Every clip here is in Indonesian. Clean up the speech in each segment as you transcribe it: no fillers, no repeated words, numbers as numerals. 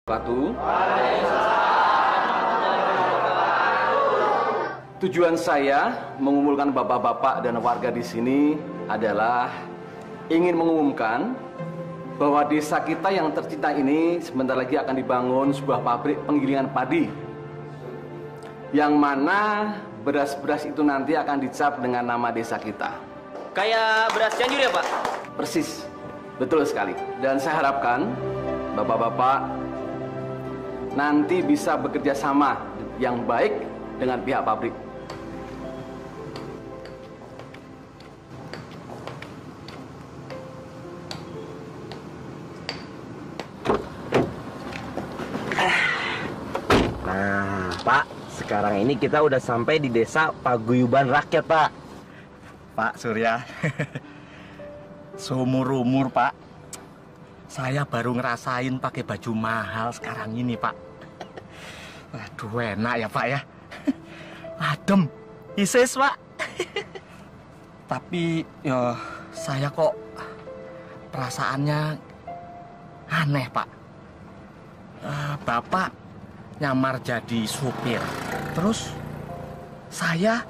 Wabarakatuh. Tujuan saya mengumpulkan bapak-bapak dan warga di sini adalah ingin mengumumkan bahwa desa kita yang tercinta ini sebentar lagi akan dibangun sebuah pabrik penggilingan padi, yang mana beras-beras itu nanti akan dicap dengan nama desa kita. Kayak beras Cianjur ya, Pak? Persis, betul sekali. Dan saya harapkan bapak-bapak nanti bisa bekerja sama yang baik dengan pihak pabrik. Nah, Pak, sekarang ini kita udah sampai di desa Paguyuban Rakyat, Pak. Pak Surya, seumur-umur Pak, saya baru ngerasain pakai baju mahal sekarang ini, Pak. Waduh, enak ya, Pak ya. Adem, isis, Pak. Tapi, ya, saya kok perasaannya aneh, Pak. Bapak nyamar jadi supir, terus saya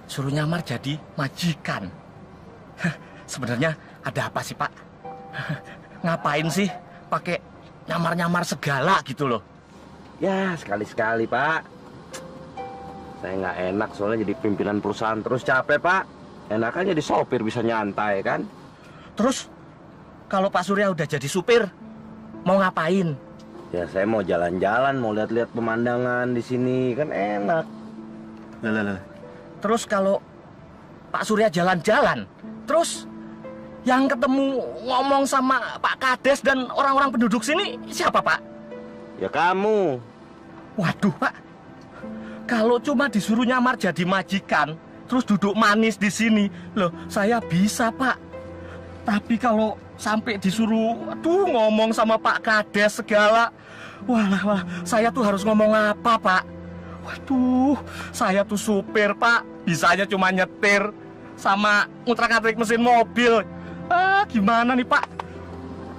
suruh nyamar jadi majikan. Sebenarnya ada apa sih, Pak? Ngapain sih pakai nyamar-nyamar segala gitu loh? Ya, sekali-sekali, Pak. Saya nggak enak soalnya jadi pimpinan perusahaan terus capek, Pak. Enakan jadi sopir bisa nyantai, kan? Terus, kalau Pak Surya udah jadi supir, mau ngapain? Ya, saya mau jalan-jalan, mau lihat-lihat pemandangan di sini, kan enak. Lah. Terus kalau Pak Surya jalan-jalan, terus yang ketemu ngomong sama Pak Kades dan orang-orang penduduk sini siapa, Pak? Ya kamu. Waduh, Pak. Kalau cuma disuruh nyamar jadi majikan, terus duduk manis di sini, loh, saya bisa, Pak. Tapi kalau sampai disuruh, ngomong sama Pak Kades segala, wah, saya tuh harus ngomong apa, Pak? Waduh, saya tuh supir, Pak. Bisanya cuma nyetir sama ngutrak-ngatik mesin mobil. Gimana nih, Pak?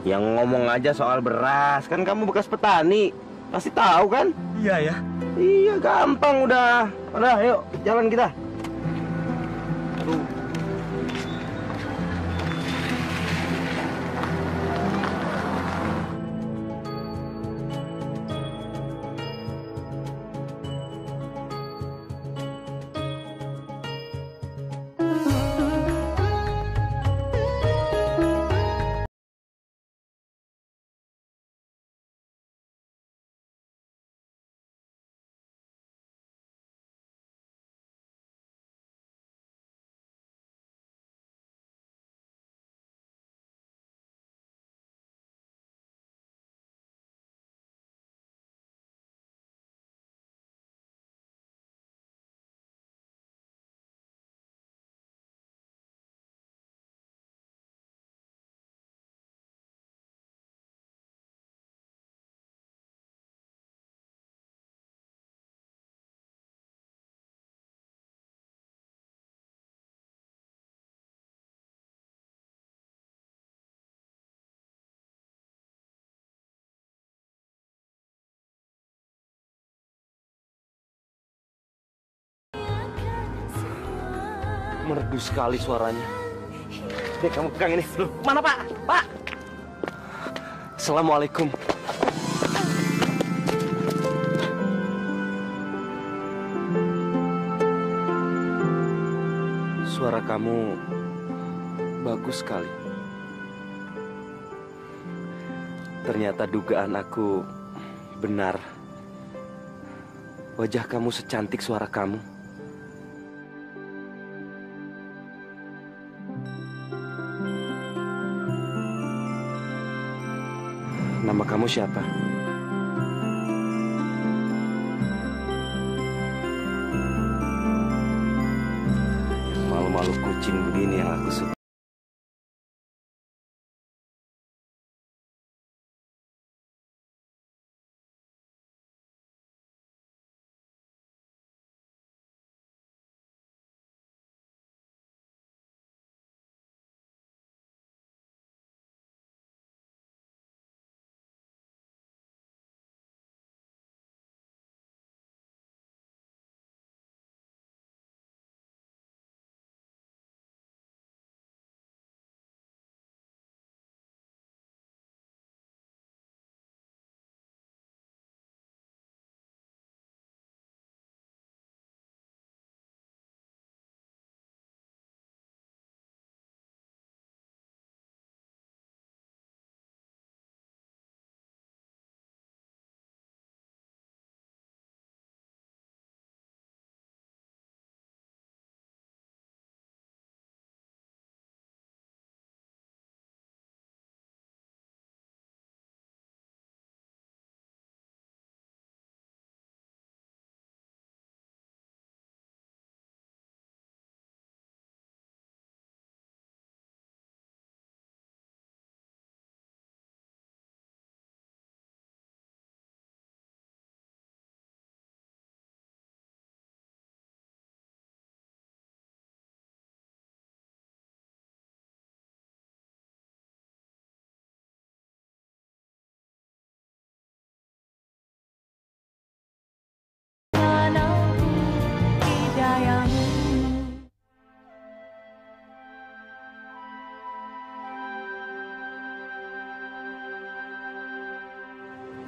Yang ngomong aja soal beras, kan kamu bekas petani. Pasti tahu kan? Iya ya. Iya, gampang udah. Udah, yuk, jalan kita. Merdu sekali suaranya. Dek, kamu pegang ini. Loh, Mana, Pak? Pak! Assalamualaikum. Suara kamu bagus sekali. Ternyata dugaan aku benar. Wajah kamu secantik suara kamu. Nama kamu siapa? Malu-malu kucing begini yang aku suka.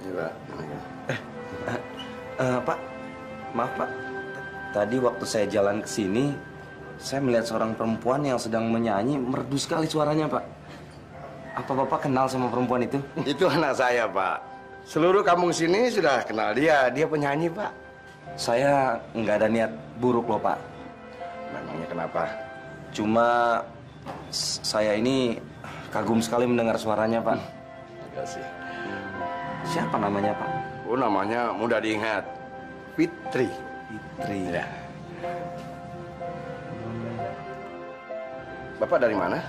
Iya, Pak. Pak, maaf Pak. Tadi waktu saya jalan ke sini, saya melihat seorang perempuan yang sedang menyanyi, merdu sekali suaranya, Pak. Apa Bapak kenal sama perempuan itu? Itu anak saya, Pak. Seluruh kampung sini sudah kenal dia. Dia penyanyi, Pak. Saya nggak ada niat buruk loh, Pak. Memangnya kenapa? Cuma saya ini kagum sekali mendengar suaranya, Pak. Terima kasih. Siapa namanya, Pak? Oh, namanya mudah diingat. Fitri. Fitri. Ya. Bapak dari mana?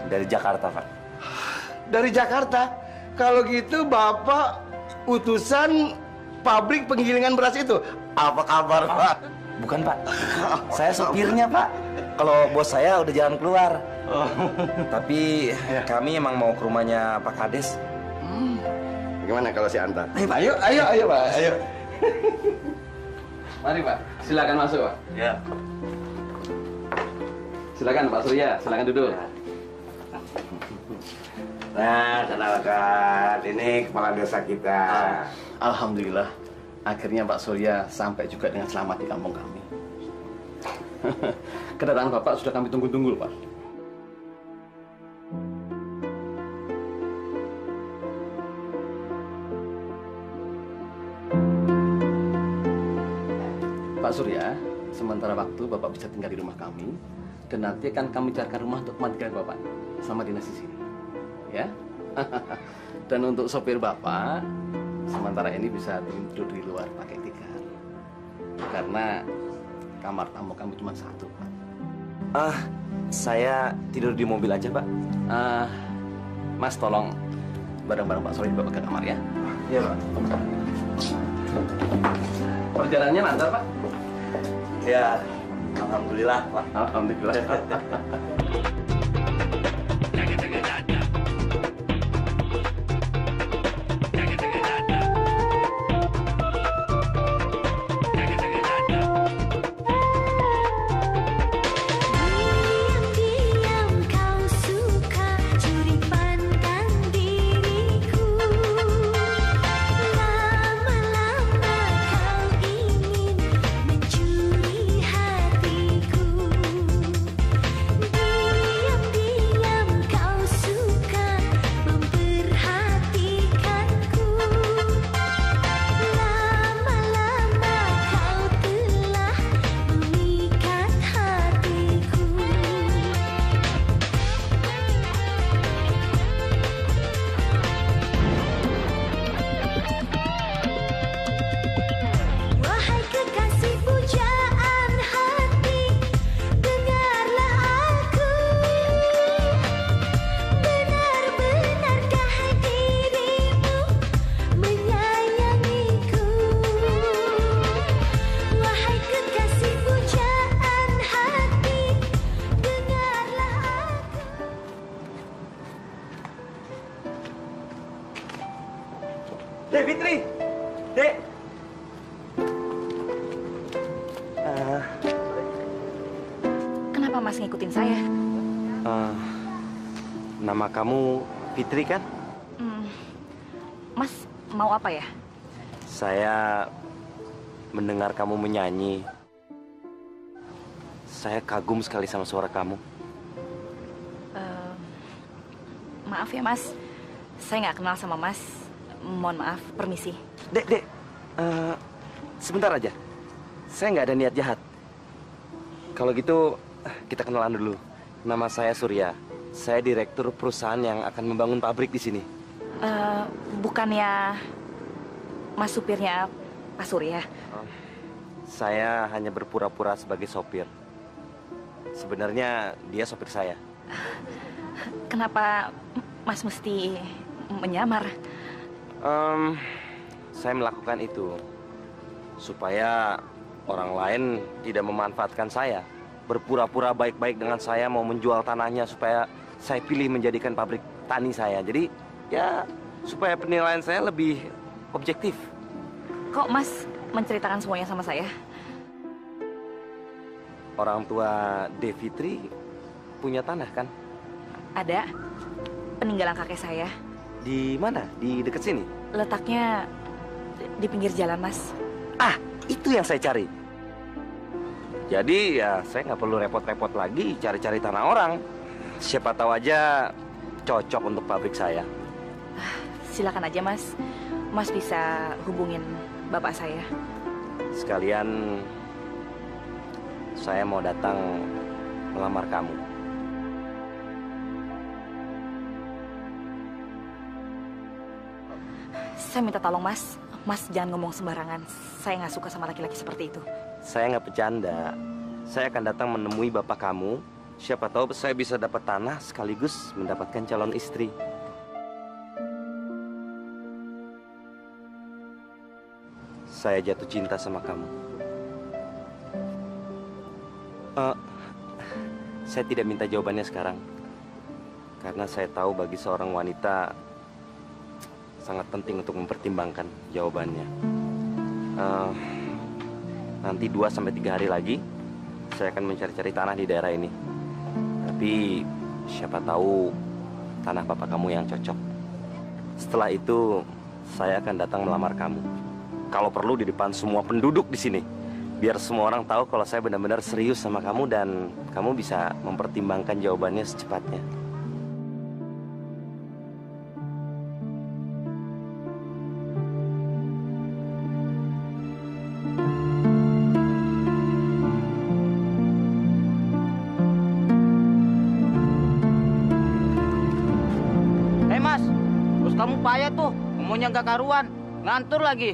Dari Jakarta, Pak. Dari Jakarta. Kalau gitu Bapak utusan pabrik penggilingan beras itu. Apa kabar, Pak? Bukan, Pak. Saya supirnya, Pak. Kalau bos saya udah jalan keluar. Tapi kami emang mau ke rumahnya Pak Kades. Gimana kalau si antar? Ayo, Pak. Ayo. Mari Pak, silakan masuk Pak. Ya. Silakan Pak Surya, silakan duduk. Nah, kenalkan, ini kepala desa kita. Alhamdulillah, akhirnya Pak Surya sampai juga dengan selamat di kampung kami. Kedatangan Bapak sudah kami tunggu-tunggu, Pak. Pak Surya, sementara waktu Bapak bisa tinggal di rumah kami, dan nanti akan kami carikan rumah untuk kemandikan Bapak sama dinas di sini. Ya. Dan untuk sopir Bapak, sementara ini bisa tidur di luar pakai tikar. Karena kamar tamu kami cuma satu, Pak. Saya tidur di mobil aja, Pak. Mas tolong barang-barang Pak Surya dibawa ke kamar ya. Iya, Pak. Perjalanannya lancar, Pak? Ya, alhamdulillah, Pak. Alhamdulillah. Dek, Fitri! Dek! Kenapa Mas ngikutin saya? Nama kamu Fitri, kan? Mas mau apa ya? Saya mendengar kamu menyanyi. Saya kagum sekali sama suara kamu. Maaf ya Mas, saya nggak kenal sama Mas. Mohon maaf, permisi. Dek, sebentar aja. Saya nggak ada niat jahat. Kalau gitu, kita kenalan dulu. Nama saya Surya. Saya direktur perusahaan yang akan membangun pabrik di sini. Bukannya Mas supirnya Pak Surya? Saya hanya berpura-pura sebagai sopir. Sebenarnya dia sopir saya. Kenapa Mas mesti menyamar? Saya melakukan itu supaya orang lain tidak memanfaatkan saya. Berpura-pura baik-baik dengan saya, mau menjual tanahnya supaya saya pilih menjadikan pabrik tani saya. Jadi ya supaya penilaian saya lebih objektif. Kok Mas menceritakan semuanya sama saya? Orang tua Devitri punya tanah, kan? Ada peninggalan kakek saya. Di mana? Di dekat sini? Letaknya di pinggir jalan, Mas. Ah, itu yang saya cari. Jadi ya saya nggak perlu repot-repot lagi cari-cari tanah orang. Siapa tahu aja cocok untuk pabrik saya. Silakan aja, Mas. Mas bisa hubungin bapak saya. Sekalian saya mau datang melamar kamu. Saya minta tolong, Mas. Mas jangan ngomong sembarangan. Saya nggak suka sama laki-laki seperti itu. Saya nggak bercanda. Saya akan datang menemui bapak kamu. Siapa tahu saya bisa dapat tanah sekaligus mendapatkan calon istri. Saya jatuh cinta sama kamu. Saya tidak minta jawabannya sekarang. Karena saya tahu bagi seorang wanita sangat penting untuk mempertimbangkan jawabannya. Nanti 2-3 hari lagi saya akan mencari-cari tanah di daerah ini. Tapi siapa tahu tanah bapak kamu yang cocok. Setelah itu saya akan datang melamar kamu. Kalau perlu di depan semua penduduk di sini. Biar semua orang tahu kalau saya benar-benar serius sama kamu dan kamu bisa mempertimbangkan jawabannya secepatnya. Mas, bos kamu payah tuh, ngomongnya gak karuan, ngantur lagi.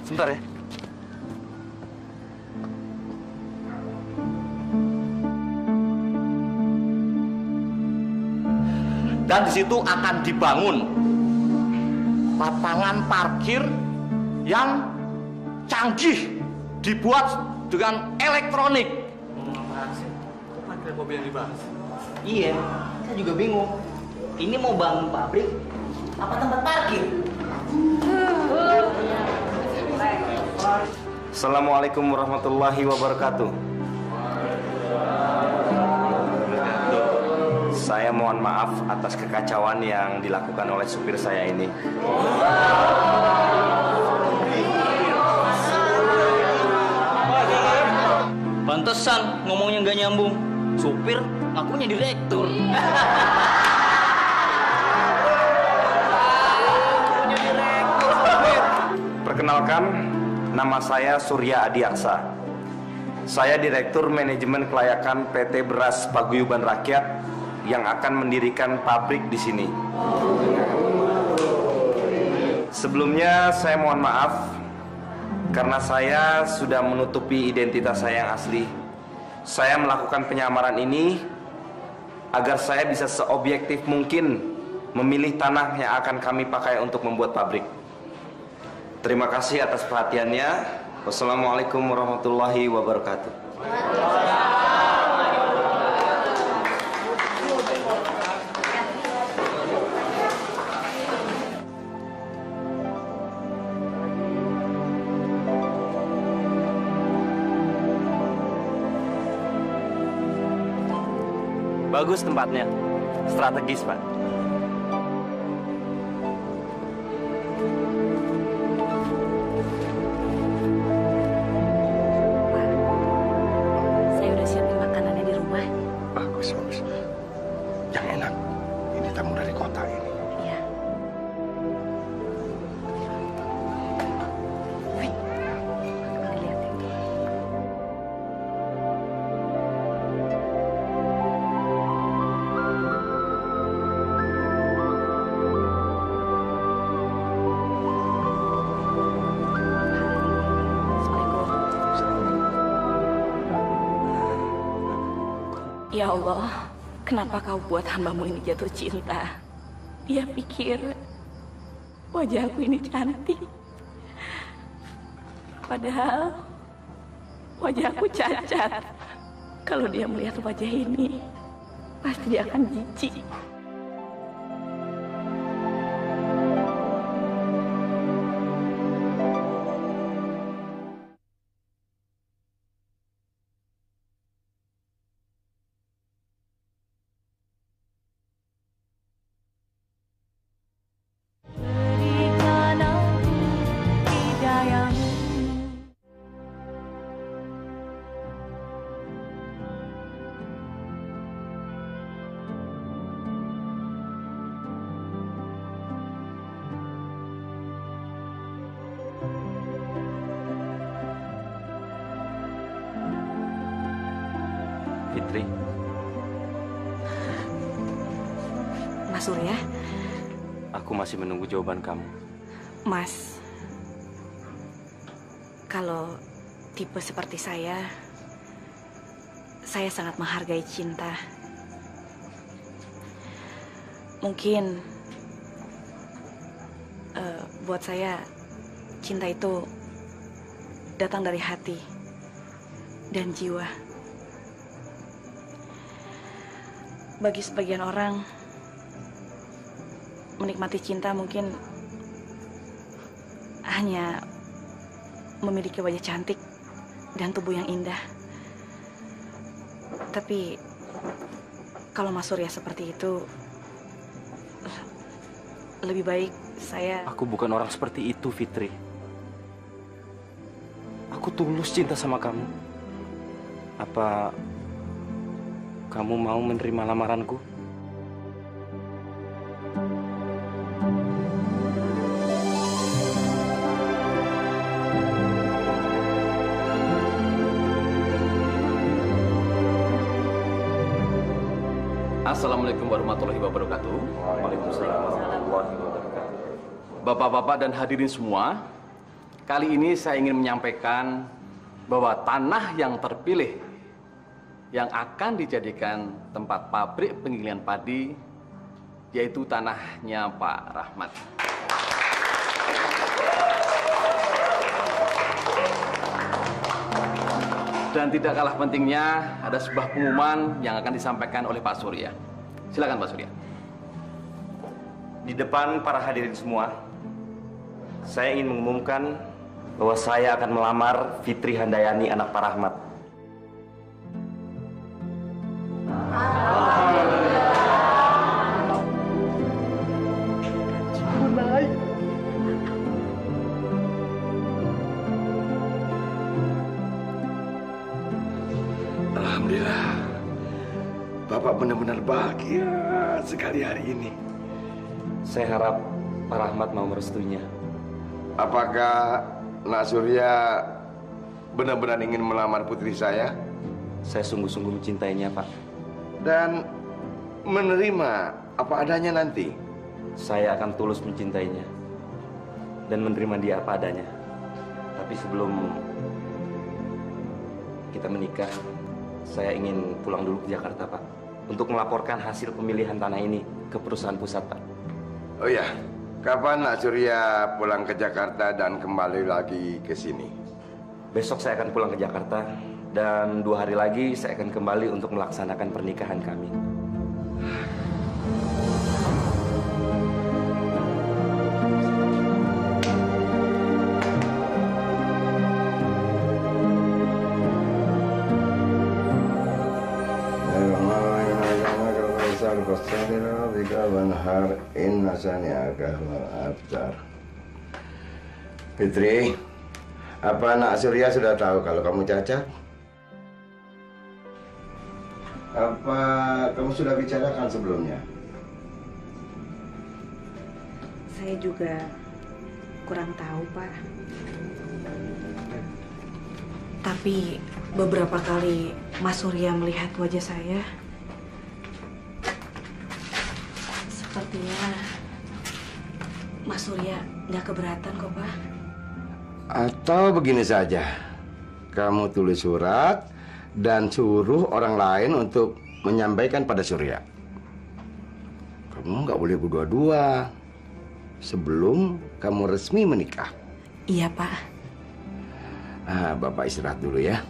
Sebentar ya. Dan di situ akan dibangun lapangan parkir yang canggih, dibuat dengan elektronik. Parkir mobil yang dibahas. Iya, saya juga bingung. Ini mau bangun pabrik, apa tempat parkir? Assalamualaikum warahmatullahi wabarakatuh. Saya mohon maaf atas kekacauan yang dilakukan oleh supir saya ini. Pantesan ngomongnya nggak nyambung. Supir ngakunya direktur. Perkenalkan, nama saya Surya Adiaksa. Saya Direktur Manajemen Kelayakan PT Beras Paguyuban Rakyat yang akan mendirikan pabrik di sini. Sebelumnya saya mohon maaf karena saya sudah menutupi identitas saya yang asli. Saya melakukan penyamaran ini agar saya bisa seobjektif mungkin memilih tanah yang akan kami pakai untuk membuat pabrik. Terima kasih atas perhatiannya. Wassalamualaikum warahmatullahi wabarakatuh. Bagus tempatnya, strategis Pak. Saya udah siapin makanannya di rumah. Bagus. Yang enak. Ini tamu dari kota ini. Iya. Wih, lihat itu. Ya Allah, kenapa kau buat hambamu ini jatuh cinta? Dia pikir wajahku ini cantik. Padahal wajahku cacat. Kalau dia melihat wajah ini, pasti dia akan jijik. Fitri? Mas Surya? Aku masih menunggu jawaban kamu. Mas, kalau tipe seperti saya sangat menghargai cinta. Mungkin buat saya cinta itu datang dari hati dan jiwa. Bagi sebagian orang, menikmati cinta mungkin hanya memiliki wajah cantik dan tubuh yang indah. Tapi kalau Mas Surya seperti itu, lebih baik saya... Aku bukan orang seperti itu, Fitri. Aku tulus cinta sama kamu. Apa kamu mau menerima lamaranku? Assalamualaikum warahmatullahi wabarakatuh. Waalaikumsalam warahmatullahi wabarakatuh. Bapak-bapak dan hadirin semua, kali ini saya ingin menyampaikan bahwa tanah yang terpilih yang akan dijadikan tempat pabrik penggilingan padi yaitu tanahnya Pak Rahmat. Dan tidak kalah pentingnya, ada sebuah pengumuman yang akan disampaikan oleh Pak Surya. Silakan Pak Surya. Di depan para hadirin semua, saya ingin mengumumkan bahwa saya akan melamar Fitri Handayani, anak Pak Rahmat. Alhamdulillah, Bapak benar-benar bahagia sekali hari ini. Saya harap Pak Rahmat mau merestuinya. Apakah Nak Surya benar-benar ingin melamar putri saya? Saya sungguh-sungguh mencintainya, Pak. Dan menerima apa adanya nanti? Saya akan tulus mencintainya dan menerima dia apa adanya. Tapi sebelum kita menikah, saya ingin pulang dulu ke Jakarta, Pak, untuk melaporkan hasil pemilihan tanah ini ke perusahaan pusat, Pak. Oh ya, kapan Nak Surya pulang ke Jakarta dan kembali lagi ke sini? Besok saya akan pulang ke Jakarta dan 2 hari lagi saya akan kembali untuk melaksanakan pernikahan kami. Fitri, apa Nak Surya sudah tahu kalau kamu cacat? Apa kamu sudah bicarakan sebelumnya? Saya juga kurang tahu, Pak. Tapi beberapa kali Mas Surya melihat wajah saya, sepertinya Mas Surya nggak keberatan kok, Pak. Atau begini saja, kamu tulis surat dan suruh orang lain untuk menyampaikan pada Surya. Kamu nggak boleh berdua-dua sebelum kamu resmi menikah. Iya, Pak. Bapak istirahat dulu ya.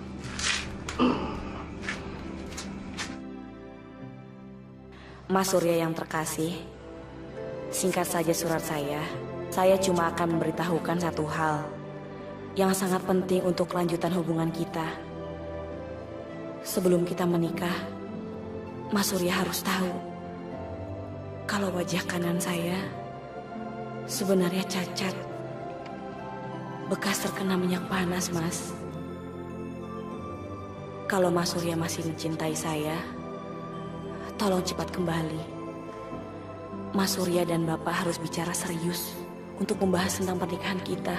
Mas Surya yang terkasih, singkat saja surat saya. Saya cuma akan memberitahukan satu hal yang sangat penting untuk kelanjutan hubungan kita. Sebelum kita menikah, Mas Surya harus tahu kalau wajah kanan saya sebenarnya cacat, bekas terkena minyak panas, Mas. Kalau Mas Surya masih mencintai saya, tolong cepat kembali. Mas Surya dan Bapak harus bicara serius untuk membahas tentang pernikahan kita.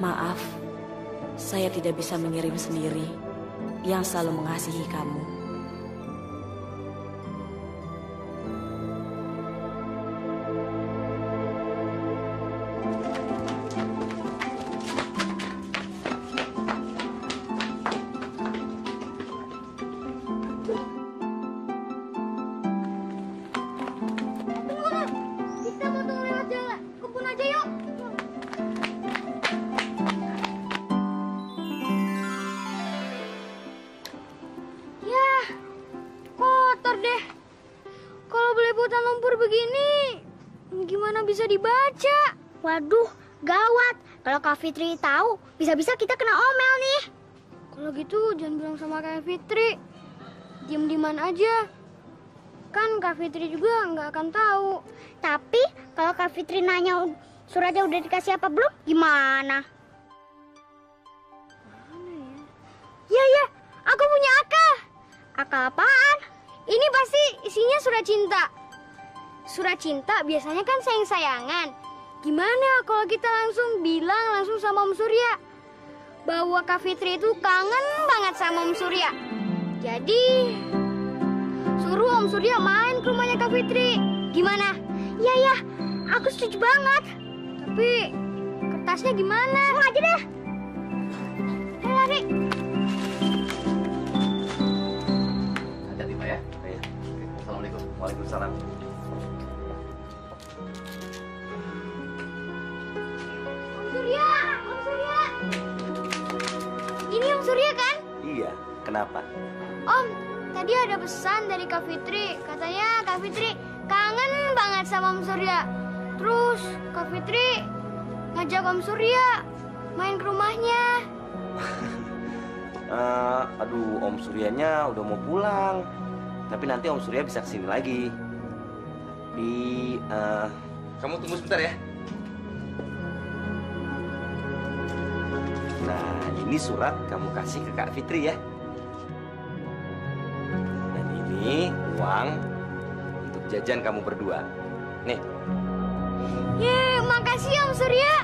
Maaf, saya tidak bisa mengirim sendiri. yang selalu mengasihi kamu. Bisa dibaca. Waduh, gawat. Kalau Kak Fitri tahu, bisa-bisa kita kena omel nih. Kalau gitu jangan bilang sama Kak Fitri. Diem-dieman aja. Kan Kak Fitri juga nggak akan tahu. Tapi kalau Kak Fitri nanya suratnya udah dikasih apa belum, gimana? Mana ya? Ya, aku punya akal. Akal apaan? Ini pasti isinya surat cinta. Surat cinta biasanya kan sayang-sayangan. Gimana kalau kita langsung bilang sama Om Surya bahwa Kak Fitri itu kangen banget sama Om Surya. Jadi suruh Om Surya main ke rumahnya Kak Fitri. Gimana? Ya, aku setuju banget. Tapi kertasnya gimana? Mau aja deh. Ayo lari. Hati-hati Pak ya. Assalamualaikum. Waalaikumsalam. Om Surya. Ini Om Surya kan? Iya, kenapa? Om, tadi ada pesan dari Kak Fitri. Katanya Kak Fitri kangen banget sama Om Surya. Terus Kak Fitri ngajak Om Surya main ke rumahnya. Aduh, Om Suryanya udah mau pulang. Tapi nanti Om Surya bisa kesini lagi. Kamu tunggu sebentar ya. Nah, ini surat kamu kasih ke Kak Fitri ya. Dan ini uang untuk jajan kamu berdua. Nih. Ye, makasih Om Surya.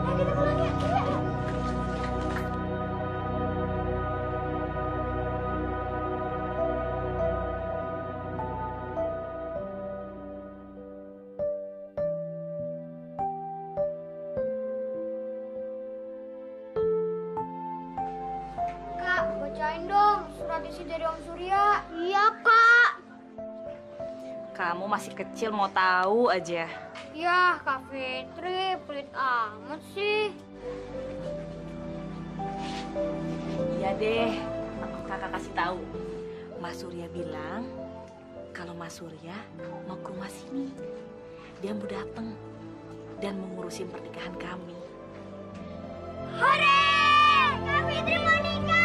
Ayo kita pulang ya. Bacain dong surat isi dari Om Surya. Iya, Kak. Kamu masih kecil mau tahu aja. Ya, Kak Fitri pelit amat sih. Iya deh, kakak kasih tahu. Mas Surya bilang kalau Mas Surya mau ke rumah sini. Dia mau datang dan mengurusin pernikahan kami. Hore! Kak Fitri mau nikah!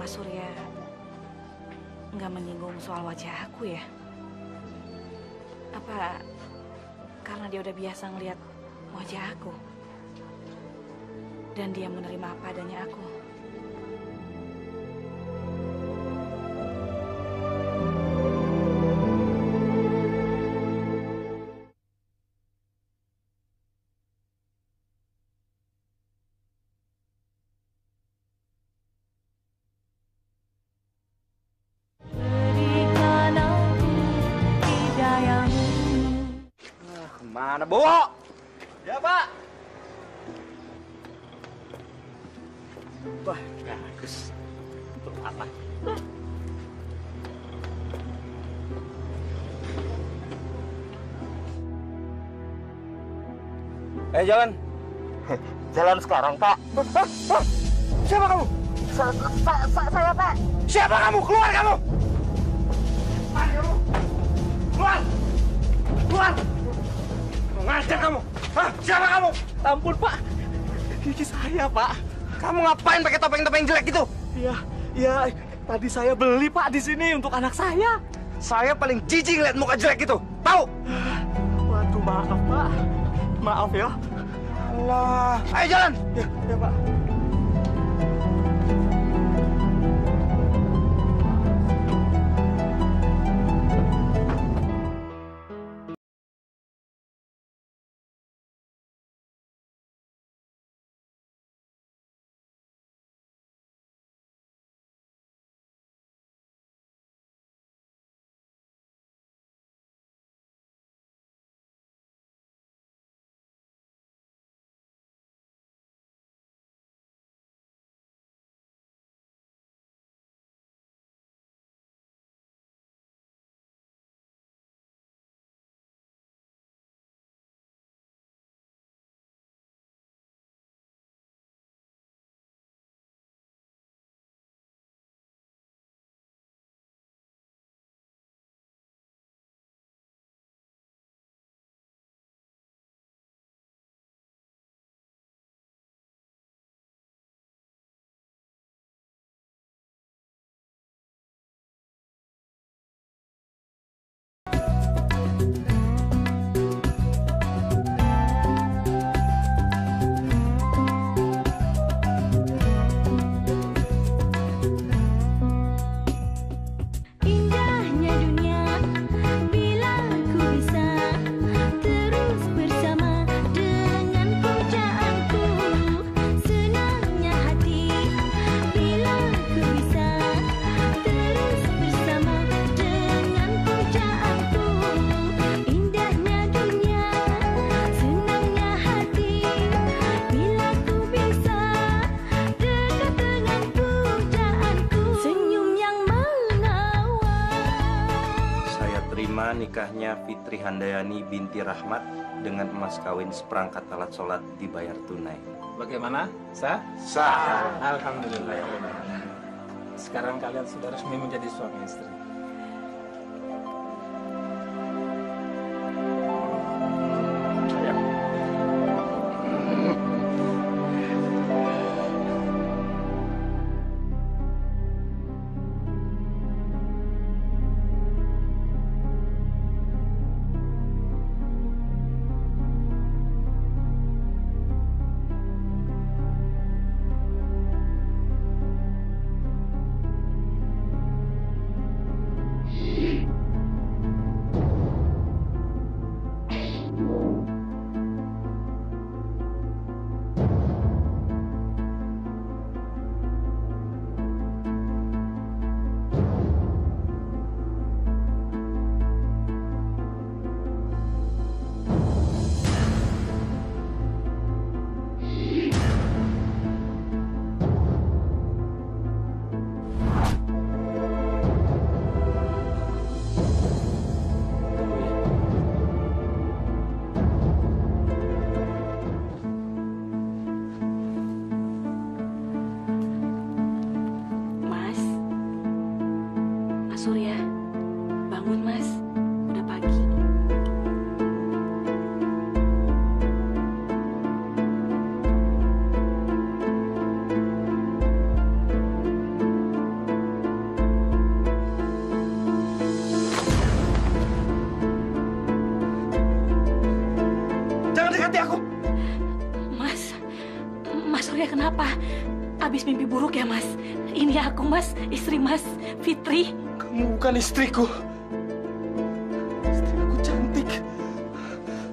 Mas Surya nggak menyinggung soal wajah aku ya? Apa karena dia udah biasa ngeliat wajah aku dan dia menerima apa adanya aku? Mana, Bowo? Ya, Pak. Wah, bagus. Untuk apa? Jalan. Jalan sekarang, Pak. Siapa kamu? Saya, Pak. Siapa kamu? Keluar kamu! Keluar! Keluar! Ngajar kamu! Hah? Siapa kamu? Ampun, Pak. Gigi saya, Pak. Kamu ngapain pakai topeng-topeng jelek gitu? Iya, tadi saya beli, Pak, di sini untuk anak saya. Saya paling jijik lihat muka jelek gitu. Tahu? Waduh, maaf, Pak. Maaf ya. Allah. Ayo jalan. Ya Pak. Nikahnya Fitri Handayani binti Rahmat dengan emas kawin seperangkat alat sholat dibayar tunai. Bagaimana? Sah? Sah. Alhamdulillah. Sekarang kalian sudah resmi menjadi suami istri. Surya, bangun Mas, udah pagi. Jangan dekati aku. Mas Surya kenapa? Abis mimpi buruk ya Mas? Ini aku Mas, istri Mas, Fitri. Kamu bukan istriku. Istriku cantik.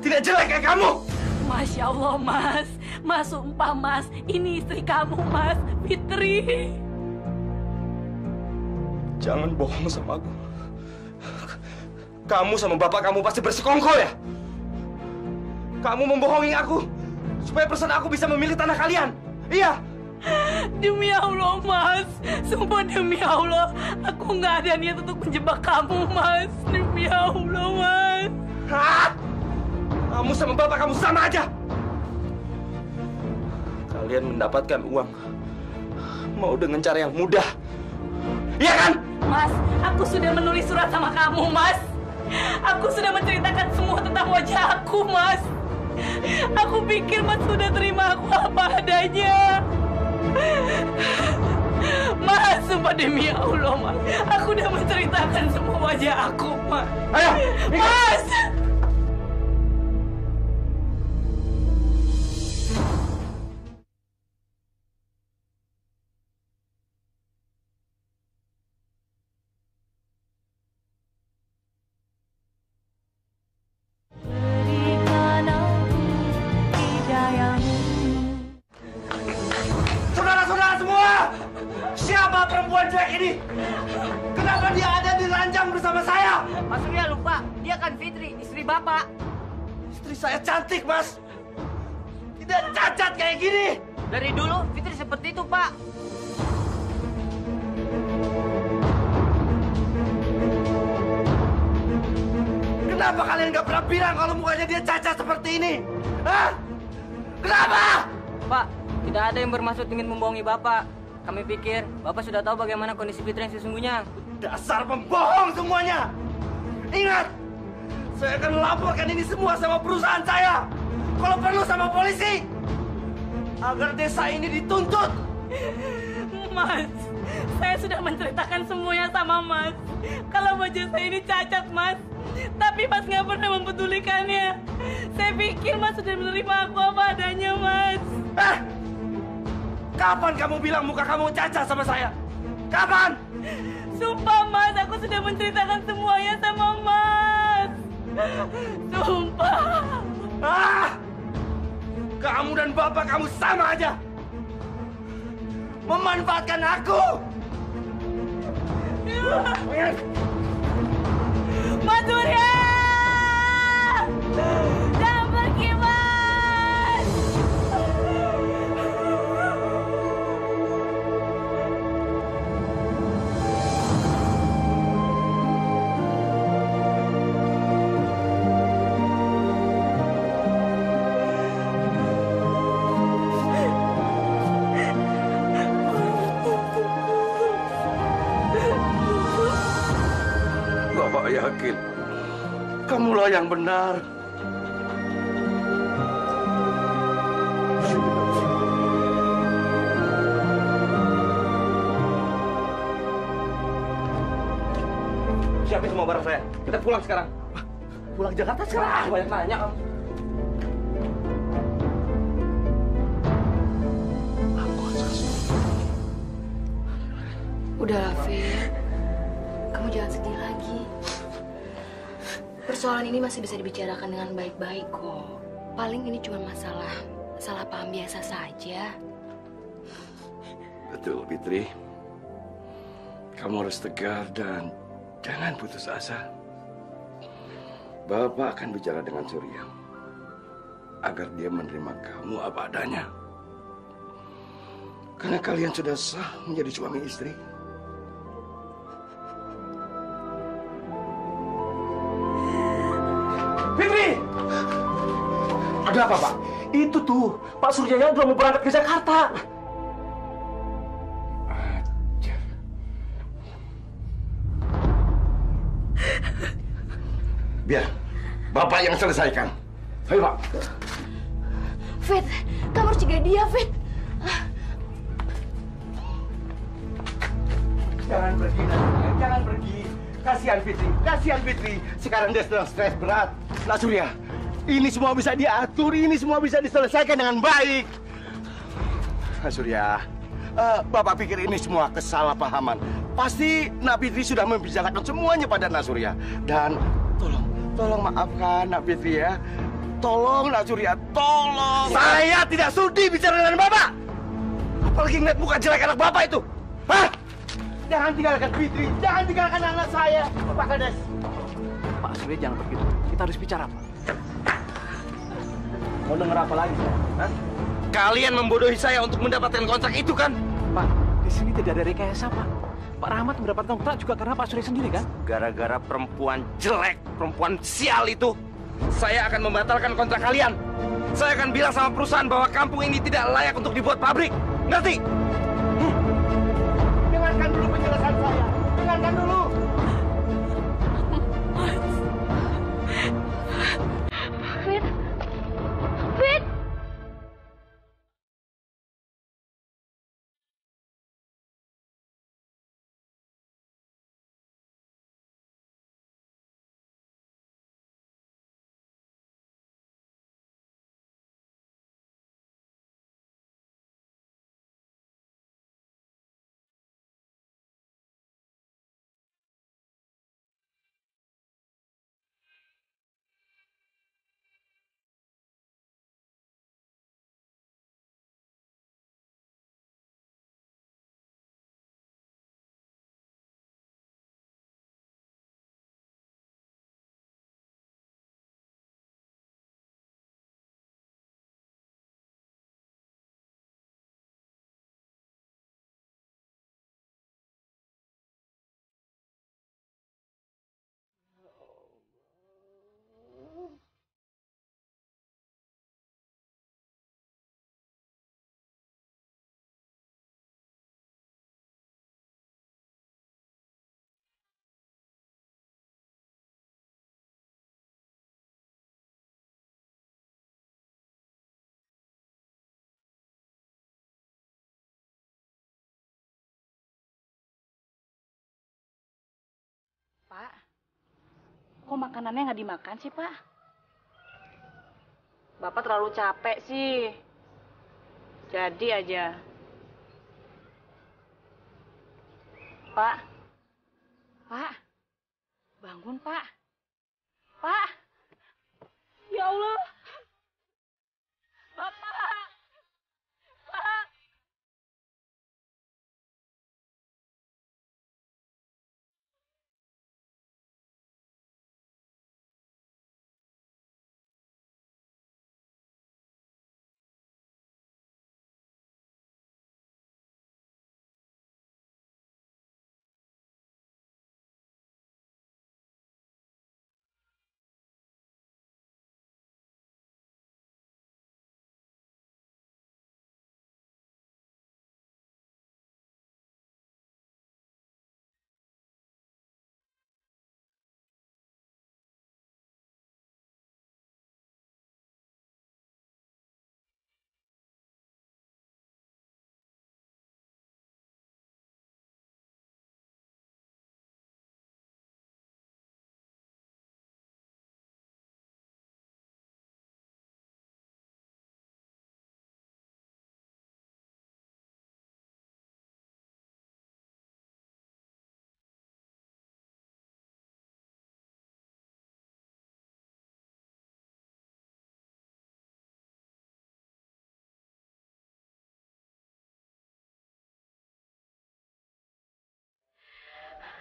Tidak jelek kayak kamu. Masya Allah Mas. Mas sumpah Mas, ini istri kamu Mas, Fitri. Jangan bohong sama aku. Kamu sama bapak kamu pasti bersekongkol ya? Kamu membohongi aku supaya perusahaan aku bisa memilih tanah kalian. Iya. Demi Allah Mas, sumpah demi Allah, aku nggak ada niat untuk menjebak kamu Mas. Demi Allah Mas. Hah? Kamu sama bapak kamu sama aja. Kalian mendapatkan uang mau dengan cara yang mudah, iya kan? Mas, aku sudah menulis surat sama kamu Mas. Aku sudah menceritakan semua tentang wajah aku Mas. Aku pikir Mas sudah terima aku apa adanya. Mas, sumpah demi Allah, Mas. Aku udah menceritakan semua wajah aku, Mas. Ayo, Mas! Kenapa dia ada di ranjang bersama saya? Mas Surya lupa, dia kan Fitri, istri Bapak. Istri saya cantik, Mas. Tidak cacat kayak gini. Dari dulu Fitri seperti itu, Pak. Kenapa kalian gak pernah bilang kalau mukanya dia cacat seperti ini? Hah? Kenapa? Pak, tidak ada yang bermaksud ingin membohongi Bapak. Kami pikir Bapak sudah tahu bagaimana kondisi Fitri yang sesungguhnya. Dasar pembohong semuanya. Ingat, saya akan laporkan ini semua sama perusahaan saya. Kalau perlu sama polisi. Agar desa ini dituntut. Mas, saya sudah menceritakan semuanya sama Mas. Kalau baju saya ini cacat, Mas. Tapi Mas nggak pernah mempedulikannya. Saya pikir Mas sudah menerima aku apa adanya, Mas. Kapan kamu bilang muka kamu cacat sama saya? Kapan? Sumpah, Mas, aku sudah menceritakan semuanya sama Mas. Sumpah. Kamu dan bapak kamu sama aja. Memanfaatkan aku. Mas Surya! Jangan pergi, Mas! Bapak yakin kamulah yang benar. Siapin semua barang saya. Kita pulang sekarang. Pulang Jakarta sekarang. Banyak nanya kamu. Udah, Fit. Kamu jangan sedih lagi. Persoalan ini masih bisa dibicarakan dengan baik-baik kok. Paling ini cuma salah paham biasa saja. Betul, Fitri. Kamu harus tegar dan jangan putus asa. Bapak akan bicara dengan Surya agar dia menerima kamu apa adanya. Karena kalian sudah sah menjadi suami istri. Fitri! Ada apa, Pak? Itu tuh, Pak Suryanya udah mau berangkat ke Jakarta. Biar Bapak yang selesaikan. Ayo, Pak. Fit, kamu harus jaga dia, Fit. Jangan pergi, Nak. Jangan pergi. Kasihan Fitri, kasihan Fitri. Sekarang dia sedang stres berat. Nak Surya, ini semua bisa diatur, ini semua bisa diselesaikan dengan baik. Nak Surya, Bapak pikir ini semua kesalahpahaman. Pasti Nak Fitri sudah membicarakan semuanya pada Nak Surya. Dan tolong maafkan Nak Fitri ya. Tolong Nak Surya, tolong. Saya tidak sudi bicara dengan Bapak. Apalagi ngeliat muka jelek anak Bapak itu. Hah? Jangan tinggalkan Fitri, jangan tinggalkan anak saya, Pak Kades. Pak Surya jangan begitu. Kita harus bicara, Pak. Mau denger apa lagi, Pak? Kalian membodohi saya untuk mendapatkan kontrak itu kan? Pak, di sini tidak ada rekayasa, Pak. Pak Rahmat mendapatkan kontrak juga karena Pak Surya sendiri, kan? Gara-gara perempuan jelek, perempuan sial itu, saya akan membatalkan kontrak kalian. Saya akan bilang sama perusahaan bahwa kampung ini tidak layak untuk dibuat pabrik. Ngerti? Dengarkan dulu penjelasan saya. Dengarkan dulu. Kok makanannya nggak dimakan sih, Pak? Bapak terlalu capek sih. Jadi aja. Pak. Pak. Bangun, Pak. Pak. Ya Allah. Bapak. Pak.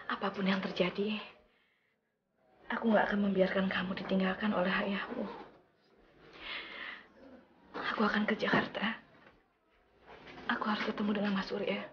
Apapun yang terjadi, aku nggak akan membiarkan kamu ditinggalkan oleh ayahmu. Aku akan ke Jakarta. Aku harus ketemu dengan Mas Surya.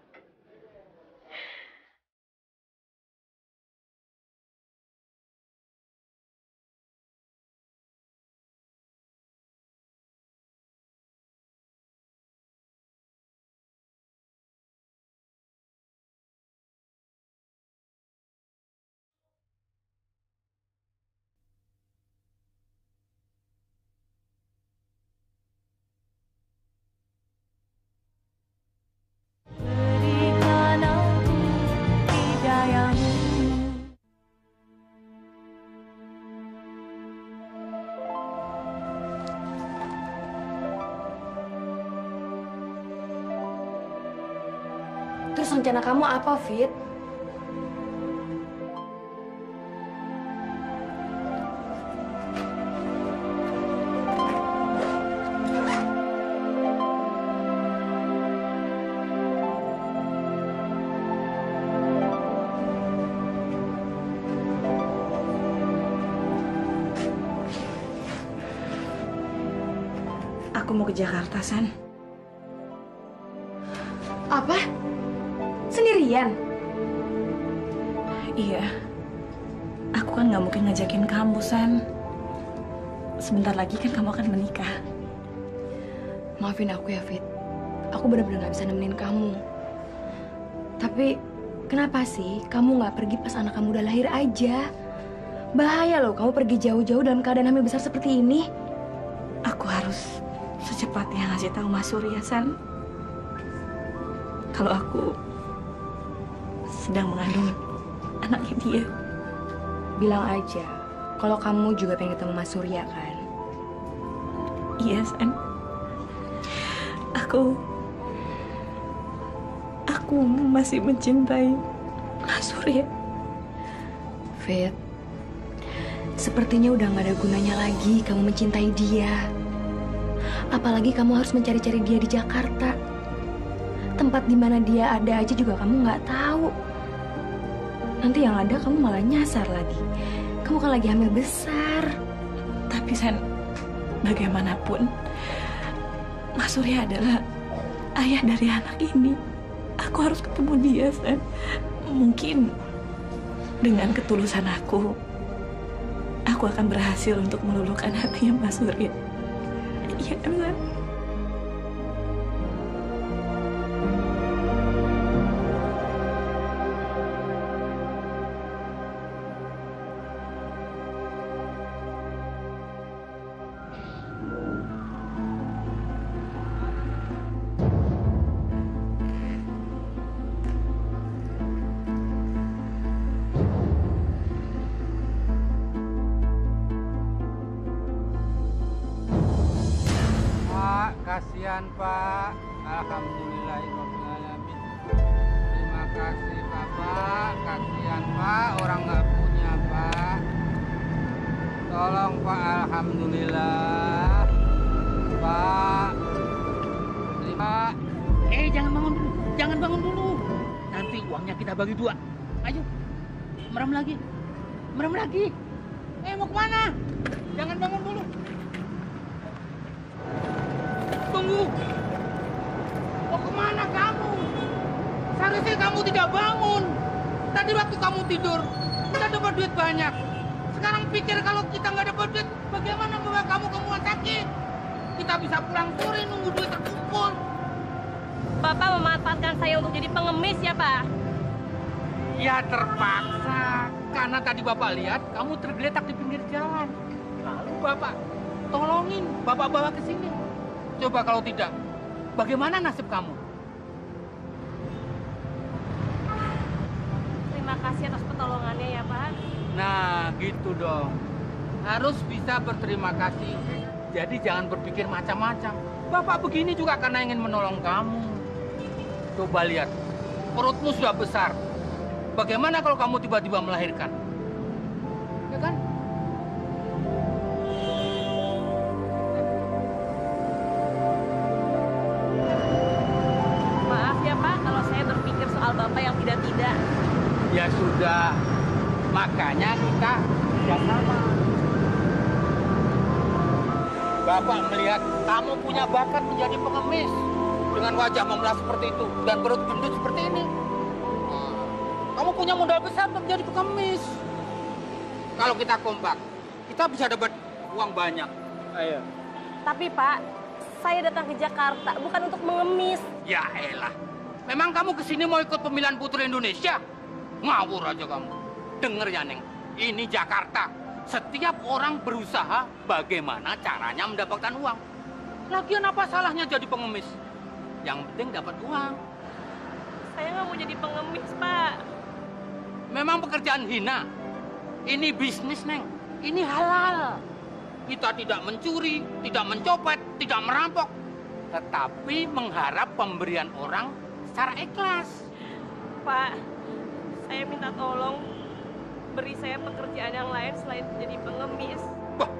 Terus rencana kamu apa, Fit? Aku mau ke Jakarta, San. Apa? Sendirian? Iya. Aku kan nggak mungkin ngajakin kamu, San. Sebentar lagi kan kamu akan menikah. Maafin aku ya, Fit. Aku benar-benar nggak bisa nemenin kamu. Tapi kenapa sih kamu nggak pergi pas anak kamu udah lahir aja? Bahaya loh kamu pergi jauh-jauh dalam keadaan hamil besar seperti ini. Aku harus secepatnya ngasih tahu Mas Surya, San. Kalau aku sedang mengandung anaknya dia. Bilang aja kalau kamu juga pengen ketemu Mas Surya kan? Iya, San. Aku masih mencintai Mas Surya. Fit, sepertinya udah gak ada gunanya lagi kamu mencintai dia. Apalagi kamu harus mencari-cari dia di Jakarta. Tempat di mana dia ada aja juga kamu nggak tahu. Nanti yang ada kamu malah nyasar lagi. Kamu kan lagi hamil besar. Tapi San, bagaimanapun Mas Surya adalah ayah dari anak ini. Aku harus ketemu dia, San. Mungkin dengan ketulusan aku akan berhasil untuk meluluhkan hatinya Mas Surya. Iya, San. kasihan Pak. Alhamdulillahirobbilalamin. Terima kasih Bapak. Kasihan Pak, orang nggak punya Pak. Tolong Pak, alhamdulillah. Pak. Terima. Jangan bangun dulu. Jangan bangun dulu. Nanti uangnya kita bagi 2. Ayo. Merem lagi. Merem lagi. Mau kemana? Jangan bangun dulu. Tunggu. Mau kemana kamu? Seharusnya kamu tidak bangun. Tadi waktu kamu tidur, kita dapat duit banyak. Sekarang pikir kalau kita nggak dapat duit, bagaimana bawa kamu ke rumah sakit? Kita bisa pulang sore nunggu duit terkumpul. Bapak memanfaatkan saya untuk jadi pengemis ya, Pak? Ya terpaksa. Karena tadi Bapak lihat kamu tergeletak di pinggir jalan. Lalu Bapak tolongin, Bapak bawa ke sini. Coba kalau tidak, bagaimana nasib kamu? Terima kasih atas pertolongannya ya, Pak. Nah, gitu dong. Harus bisa berterima kasih. Jadi jangan berpikir macam-macam. Bapak begini juga karena ingin menolong kamu. Coba lihat, perutmu sudah besar. Bagaimana kalau kamu tiba-tiba melahirkan? Ya kan? Maaf ya Pak, kalau saya berpikir soal Bapak yang tidak-tidak. Ya sudah, makanya kita kerjasama. Bapak melihat kamu punya bakat menjadi pengemis dengan wajah memelas seperti itu dan perut gendut seperti ini. Kamu punya modal besar untuk menjadi pengemis. Kalau kita kompak, kita bisa dapat uang banyak. Ayo. Tapi Pak, saya datang ke Jakarta bukan untuk mengemis. Ya elah, memang kamu kesini mau ikut pemilihan Putri Indonesia? Ngawur aja kamu. Dengar ya Neng, ini Jakarta. Setiap orang berusaha bagaimana caranya mendapatkan uang. Lagian apa salahnya jadi pengemis? Yang penting dapat uang. Saya nggak mau jadi pengemis, Pak. Memang pekerjaan hina. Ini bisnis, Neng. Ini halal. Kita tidak mencuri, tidak mencopet, tidak merampok. Tetapi mengharap pemberian orang secara ikhlas. Pak, saya minta tolong beri saya pekerjaan yang lain selain jadi pengemis. Wah,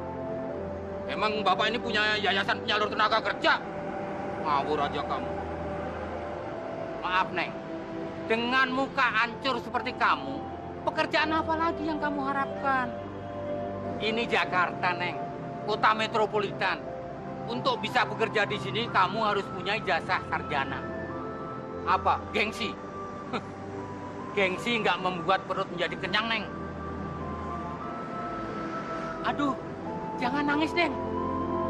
emang Bapak ini punya yayasan penyalur tenaga kerja? Ngawur aja kamu. Maaf, Neng. Dengan muka hancur seperti kamu, pekerjaan apa lagi yang kamu harapkan? Ini Jakarta, Neng. Kota metropolitan. Untuk bisa bekerja di sini, kamu harus punya ijazah sarjana. Apa? Gengsi? Gengsi nggak membuat perut menjadi kenyang, Neng. Aduh, jangan nangis, Neng.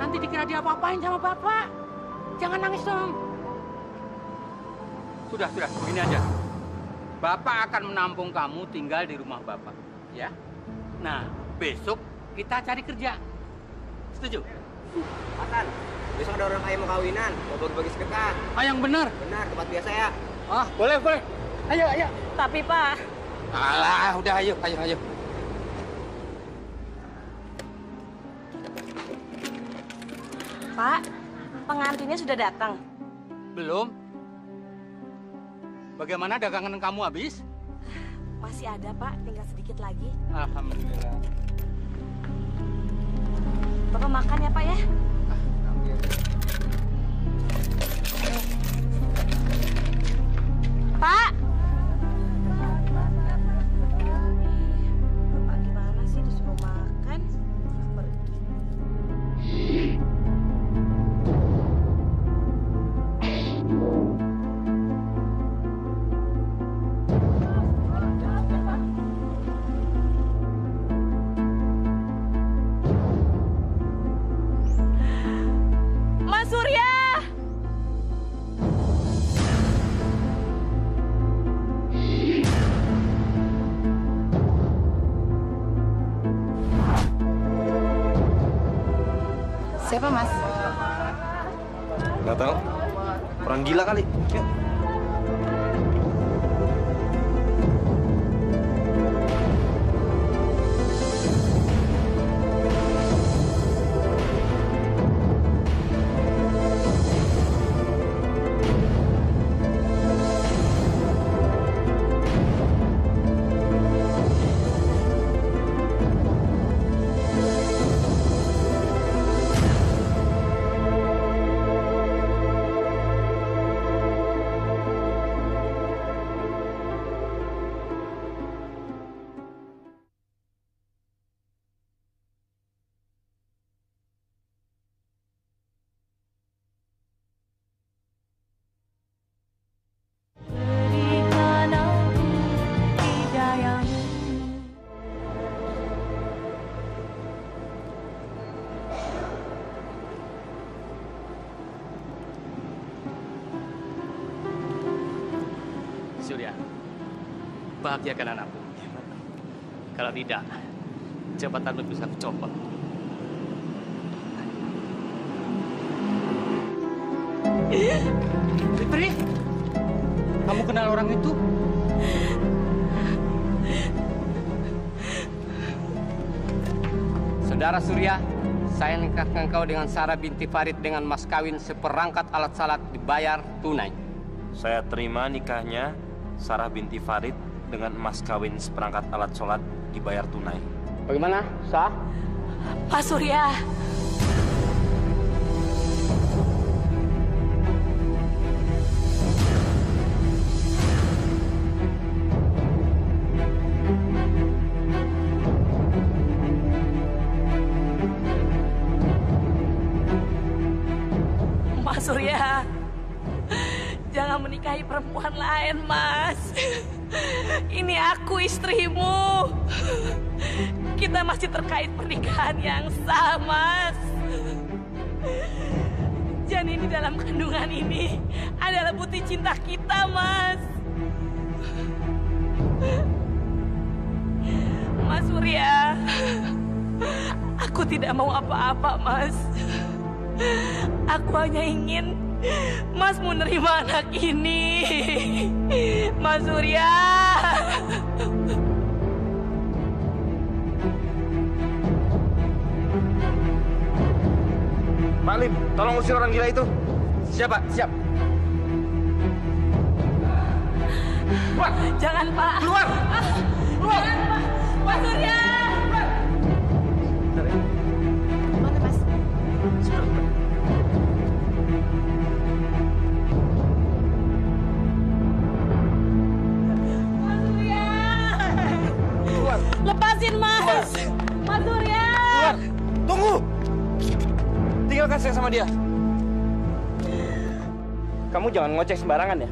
Nanti dikira dia apa-apain sama Bapak. Jangan nangis dong. Sudah, begini aja. Bapak akan menampung kamu tinggal di rumah Bapak, ya. Nah, besok kita cari kerja. Setuju? Hasan, besok ada orang kaya mau kawinan, mau bagi-bagi sedekah. Yang benar. Benar, tempat biasa ya. Boleh. Ayo. Tapi Pak. Alah, udah ayo. Pak, pengantinnya sudah datang. Belum. Bagaimana dagangan kamu habis? Masih ada, Pak. Tinggal sedikit lagi. Alhamdulillah. Bapak makan ya, Pak ya? Pak! Bapak gimana sih disuruh makan? Pergi. Mas Surya! Siapa, Mas? Nggak tahu. Orang gila kali. Yuk. bahagiakan anakku. Kalau tidak, jabatan lu bisa aku copot. Fitri, kamu kenal orang itu? Saudara Surya, saya nikahkan kau dengan Sarah binti Farid dengan mas kawin seperangkat alat salat dibayar tunai. Saya terima nikahnya Sarah binti Farid dengan mas kawin seperangkat alat sholat dibayar tunai. Bagaimana, sah? Pak Surya. Mas Surya, jangan menikahi perempuan lain, Mas. Ini aku istrimu. Kita masih terkait pernikahan yang sah, Mas. Janin di dalam kandungan ini adalah bukti cinta kita, Mas. Mas Surya, aku tidak mau apa-apa, Mas. Aku hanya ingin Mas menerima anak ini. Mas Surya. Pak Lim, tolong usir orang gila itu. Siap, Pak. Siap. Keluar. Jangan, Pak. Keluar. Keluar. Jangan, Pak. Mas Surya. Mana, Mas? Lepasin, Mas. Mas Surya. Keluar. Tunggu. Tinggalkan saya sama dia. Kamu jangan ngoceh sembarangan ya.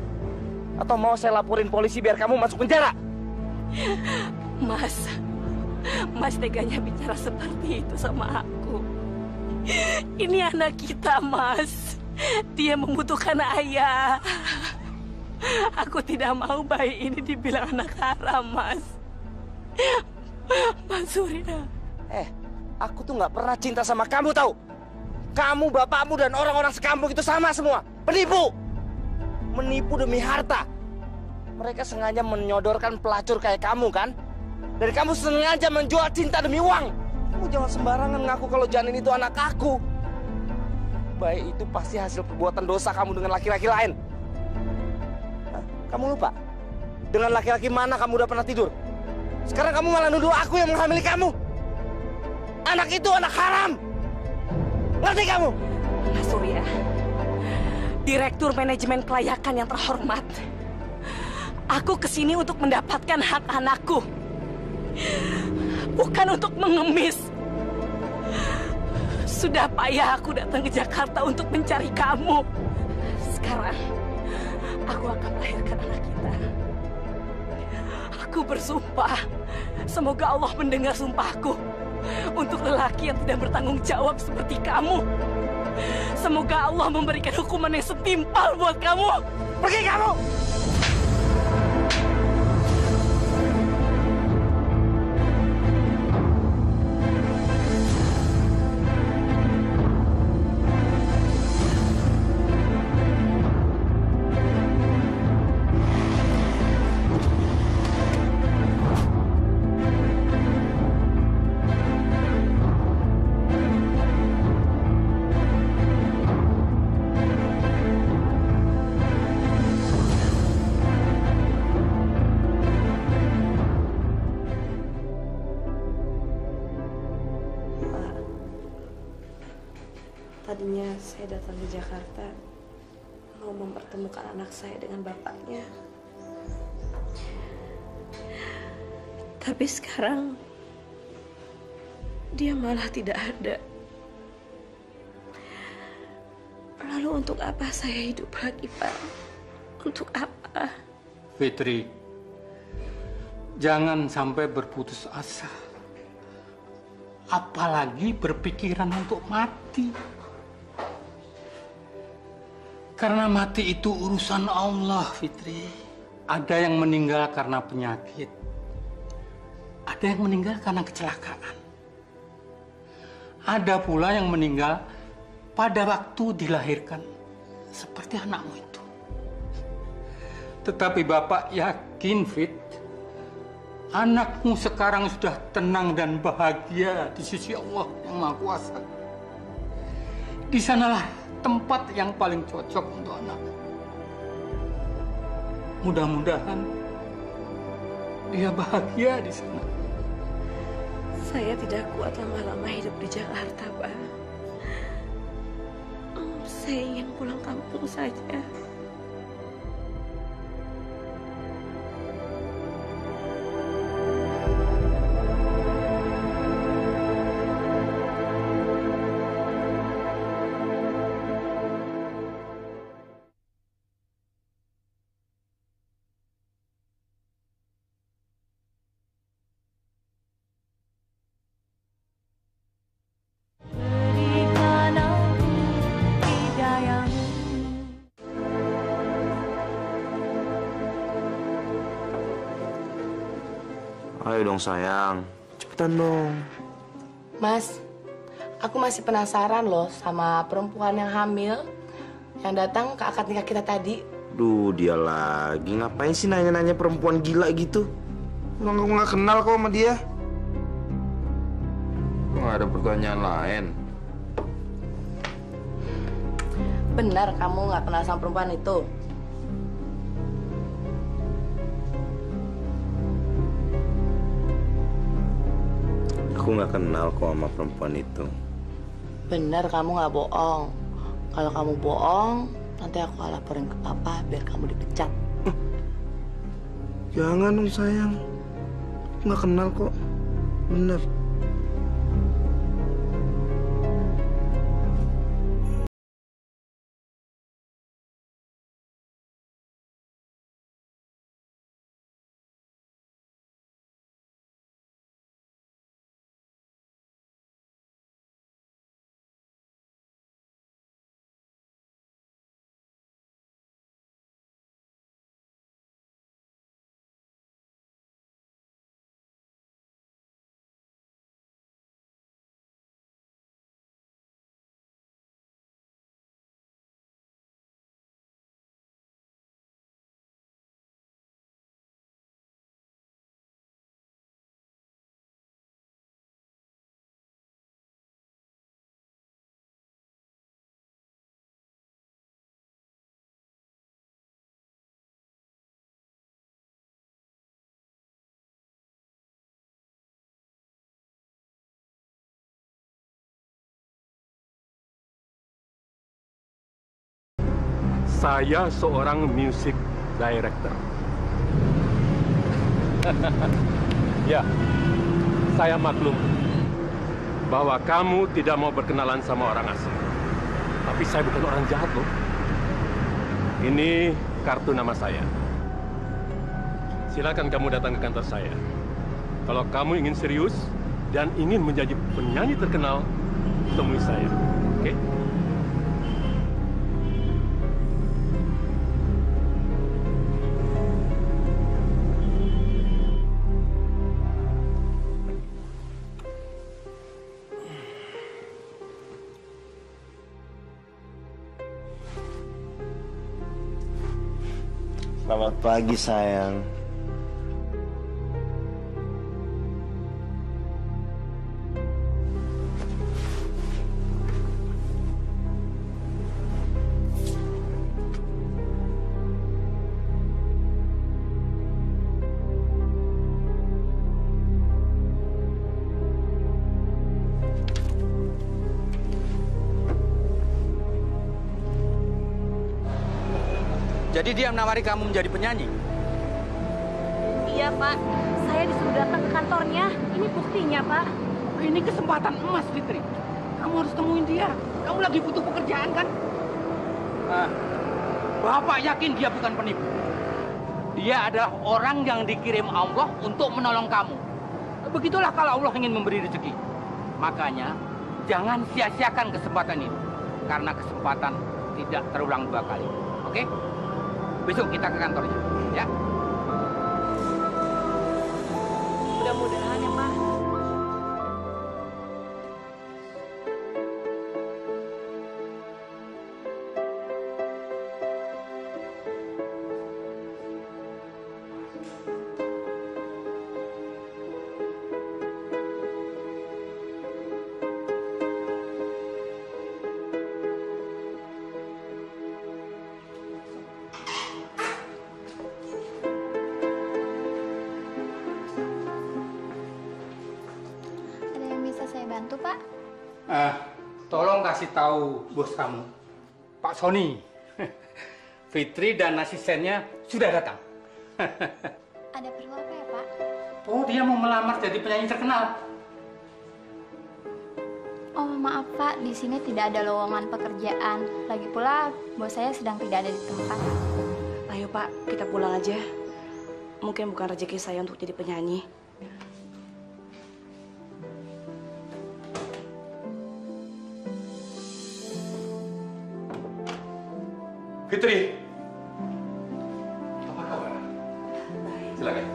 Atau mau saya laporin polisi biar kamu masuk penjara? Mas teganya bicara seperti itu sama aku. Ini anak kita, Mas. Dia membutuhkan ayah. Aku tidak mau bayi ini dibilang anak haram, Mas. Mas Surya. Aku tuh nggak pernah cinta sama kamu, tahu? Kamu, bapakmu, dan orang-orang sekampung itu sama semua. Penipu. Menipu demi harta. Mereka sengaja menyodorkan pelacur kayak kamu, kan? Dan kamu sengaja menjual cinta demi uang. Kamu jangan sembarangan ngaku kalau janin itu anak aku. Bayi itu pasti hasil perbuatan dosa kamu dengan laki-laki lain. Kamu lupa? Dengan laki-laki mana kamu udah pernah tidur? Sekarang kamu malah nuduh aku yang menghamili kamu. Anak itu anak haram. Ngerti kamu? Mas Surya, Direktur Manajemen Kelayakan yang terhormat. Aku kesini untuk mendapatkan hak anakku. Bukan untuk mengemis. Sudah payah aku datang ke Jakarta untuk mencari kamu. Sekarang, aku akan melahirkan anak kita. Aku bersumpah, semoga Allah mendengar sumpahku. Untuk lelaki yang tidak bertanggung jawab seperti kamu. Semoga Allah memberikan hukuman yang setimpal buat kamu. Pergi kamu! Tadinya saya datang ke Jakarta mau mempertemukan anak saya dengan bapaknya. Tapi sekarang dia malah tidak ada. Lalu untuk apa saya hidup lagi, Pak? Untuk apa? Fitri, jangan sampai berputus asa. Apalagi berpikiran untuk mati. Karena mati itu urusan Allah, Fitri. Ada yang meninggal karena penyakit. Ada yang meninggal karena kecelakaan. Ada pula yang meninggal pada waktu dilahirkan, seperti anakmu itu. Tetapi Bapak yakin, Fit, anakmu sekarang sudah tenang dan bahagia di sisi Allah yang Maha Kuasa. Di sanalah tempat yang paling cocok untuk anakmu. Mudah-mudahan dia bahagia di sana. Saya tidak kuat lama-lama hidup di Jakarta, Pak. Saya ingin pulang kampung saja. Ayo dong sayang, cepetan dong. Mas, aku masih penasaran loh sama perempuan yang hamil yang datang ke akad nikah kita tadi. Duh, dia lagi. Ngapain sih nanya-nanya perempuan gila gitu? Orang aku nggak kenal kok sama dia. Nggak ada pertanyaan lain. Benar kamu nggak kenal sama perempuan itu? Aku nggak kenal kok sama perempuan itu. Benar kamu nggak bohong. Kalau kamu bohong, nanti aku laporin ke papa biar kamu dipecat. Jangan dong sayang. Aku nggak kenal kok. Bener. Saya seorang music director. Ya, saya maklum bahwa kamu tidak mau berkenalan sama orang asing. Tapi saya bukan orang jahat loh. Ini kartu nama saya. Silakan kamu datang ke kantor saya. Kalau kamu ingin serius dan ingin menjadi penyanyi terkenal, temui saya. Oke? Selamat pagi sayang. Jadi dia menawari kamu menjadi penyanyi? Iya, Pak. Saya disuruh datang ke kantornya. Ini buktinya, Pak. Ini kesempatan emas, Fitri. Kamu harus temuin dia. Kamu lagi butuh pekerjaan, kan? Nah, Bapak yakin dia bukan penipu. Dia adalah orang yang dikirim Allah untuk menolong kamu. Begitulah kalau Allah ingin memberi rezeki. Makanya, jangan sia-siakan kesempatan ini. Karena kesempatan tidak terulang dua kali. Oke? Besok kita ke kantornya, ya? Mudah-mudahan ya, Pak. Bantu, Pak. Tolong kasih tahu bos kamu, Pak Sony. Fitri dan asistennya sudah datang. Ada perlu apa ya, Pak? Oh, dia mau melamar jadi penyanyi terkenal. Oh, maaf, Pak. Di sini tidak ada lowongan pekerjaan. Lagi pula, bos saya sedang tidak ada di tempat. Ayo, Pak, kita pulang aja. Mungkin bukan rezeki saya untuk jadi penyanyi. Fitri, apa kabar? Silakan.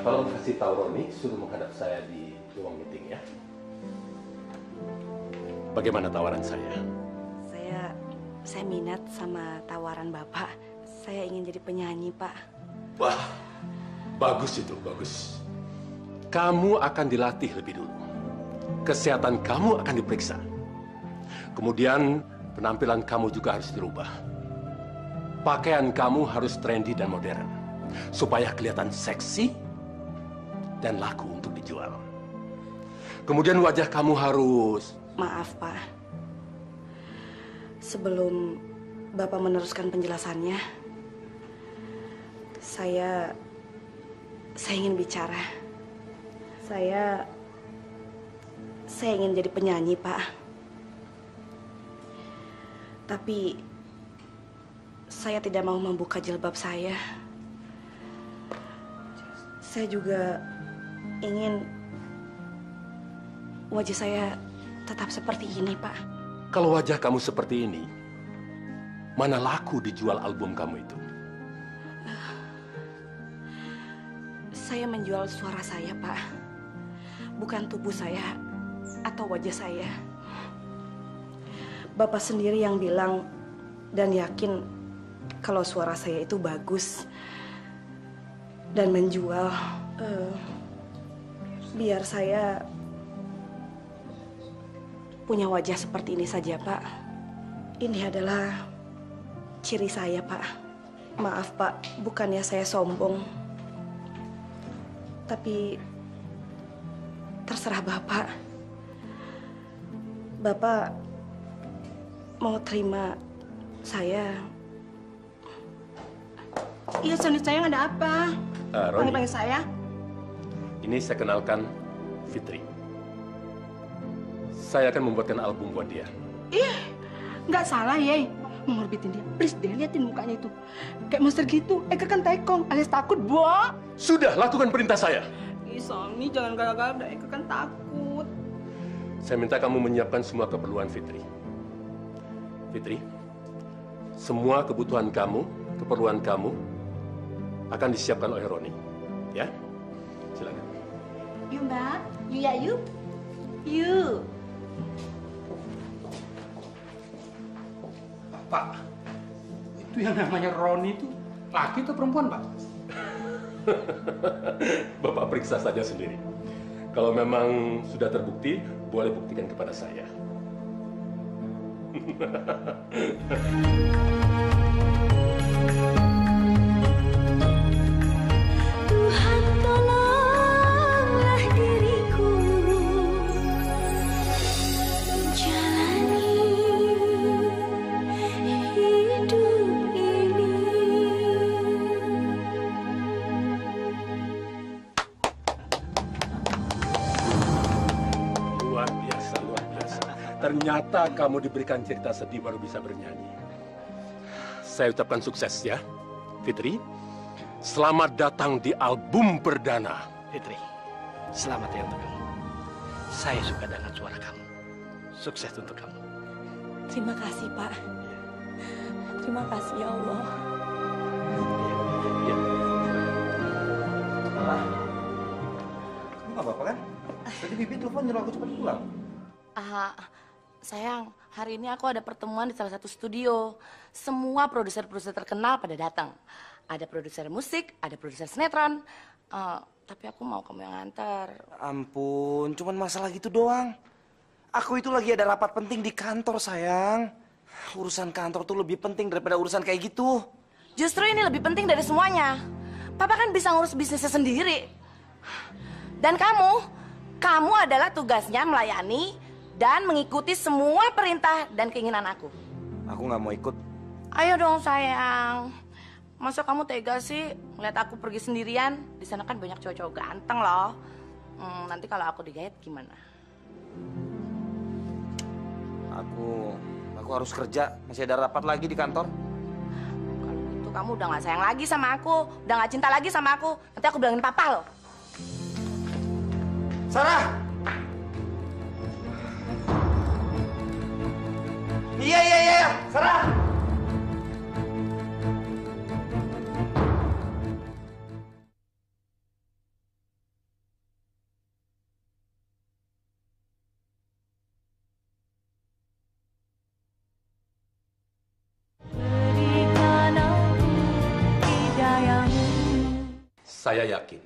Tolong kasih tahu Roni, suruh menghadap saya di ruang meeting ya. Bagaimana tawaran saya? Saya minat sama tawaran Bapak. Saya ingin jadi penyanyi, Pak. Wah, bagus itu, bagus. Kamu akan dilatih lebih dulu. Kesehatan kamu akan diperiksa. Kemudian penampilan kamu juga harus dirubah. Pakaian kamu harus trendy dan modern, supaya kelihatan seksi dan laku untuk dijual. Kemudian wajah kamu harus... Maaf, Pak. Sebelum Bapak meneruskan penjelasannya, saya ingin bicara. Saya ingin jadi penyanyi, Pak. Tapi saya tidak mau membuka jilbab saya. Saya juga ingin wajah saya tetap seperti ini, Pak. Kalau wajah kamu seperti ini, mana laku dijual album kamu itu? Saya menjual suara saya, Pak. Bukan tubuh saya atau wajah saya. Bapak sendiri yang bilang dan yakin kalau suara saya itu bagus dan menjual. Biar saya punya wajah seperti ini saja, Pak. Ini adalah ciri saya, Pak. Maaf, Pak, bukannya saya sombong. Tapi terserah Bapak. Bapak mau terima saya? Iya, Sony sayang, ada apa? Panggil saya. Ini saya kenalkan Fitri. Saya akan membuatkan album buat dia. Ih, nggak salah, Ye. Mengorbitin dia. Please deh, liatin mukanya itu. Kayak monster gitu. Eka kan tekong, alias takut, Bo. Sudah, lakukan perintah saya. Ih, Sony, jangan galak-galak. Eka kan takut. Saya minta kamu menyiapkan semua keperluan Fitri. Fitri, semua kebutuhan kamu, keperluan kamu akan disiapkan oleh Roni. Ya, silakan. Yuk, Mbak. Yuk ya, yuk. Yuk. Pak, itu yang namanya Roni itu laki atau perempuan, Pak? Bapak periksa saja sendiri. Kalau memang sudah terbukti, boleh buktikan kepada saya. Tuhan, tolonglah diriku menjalani hidup ini. Luar biasa, luar biasa. Ternyata kamu diberikan cerita sedih baru bisa bernyanyi. Saya ucapkan sukses ya, Fitri. Selamat datang di album perdana. Fitri, selamat ya untuk kamu. Saya suka dengan suara kamu. Sukses untuk kamu. Terima kasih, Pak. Terima kasih, ya Allah. Ya. Nggak apa-apa kan? Tadi Bibi telepon nyuruh aku cepat pulang. Sayang, hari ini aku ada pertemuan di salah satu studio. Semua produser-produser terkenal pada datang. Ada produser musik, ada produser sinetron. Tapi aku mau kamu yang antar. Ampun, cuman masalah gitu doang. Aku itu lagi ada rapat penting di kantor, sayang. Urusan kantor tuh lebih penting daripada urusan kayak gitu. Justru ini lebih penting dari semuanya. Papa kan bisa ngurus bisnisnya sendiri. Dan kamu adalah tugasnya melayani dan mengikuti semua perintah dan keinginan aku. Aku nggak mau ikut. Ayo dong sayang. Masa kamu tega sih ngeliat aku pergi sendirian? Di sana kan banyak cowok-cowok ganteng loh. Nanti kalau aku digait gimana? Aku harus kerja. Masih ada rapat lagi di kantor. Kalau gitu kamu udah nggak sayang lagi sama aku, udah nggak cinta lagi sama aku. Nanti aku bilangin papa loh. Sarah! Iya, Sarah! Saya yakin,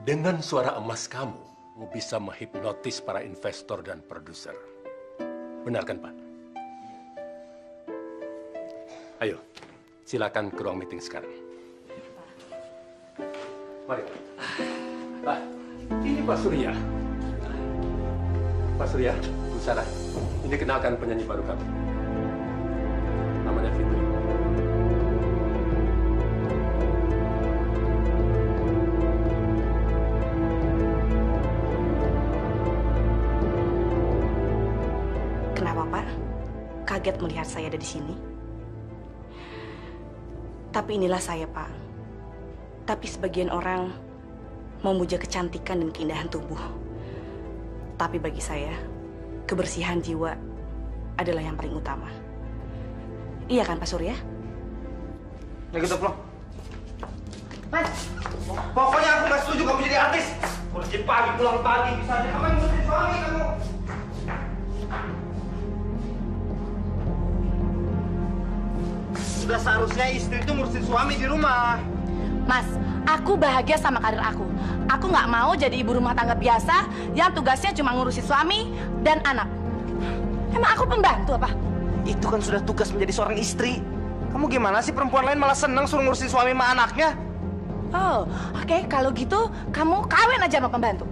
dengan suara emas kamu bisa menghipnotis para investor dan produser. Benar kan, Pak? Ayo, silakan ke ruang meeting sekarang. Mari. Ini Pak Surya. Pak Surya, Bu Sarah, ini kenalkan penyanyi baru kami. Namanya Fitri. Kenapa, Pak? Kaget melihat saya ada di sini? Tapi inilah saya, Pak. Tapi sebagian orang memuja kecantikan dan keindahan tubuh. Tapi bagi saya, kebersihan jiwa adalah yang paling utama. Iya kan, Pak Surya? Ya gitu, pulang. Mas, Pokoknya aku nggak setuju kamu jadi artis. Kerja pagi, pulang pagi, bisa aja kamu yang ngurusin suami kamu. Sudah seharusnya istri itu ngurusin suami di rumah. Mas, aku bahagia sama karir aku. Aku nggak mau jadi ibu rumah tangga biasa yang tugasnya cuma ngurusin suami dan anak. Emang aku pembantu apa? Itu kan sudah tugas menjadi seorang istri. Kamu gimana sih, perempuan lain malah senang suruh ngurusin suami sama anaknya? Oh, oke. Kalau gitu, kamu kawin aja sama pembantu.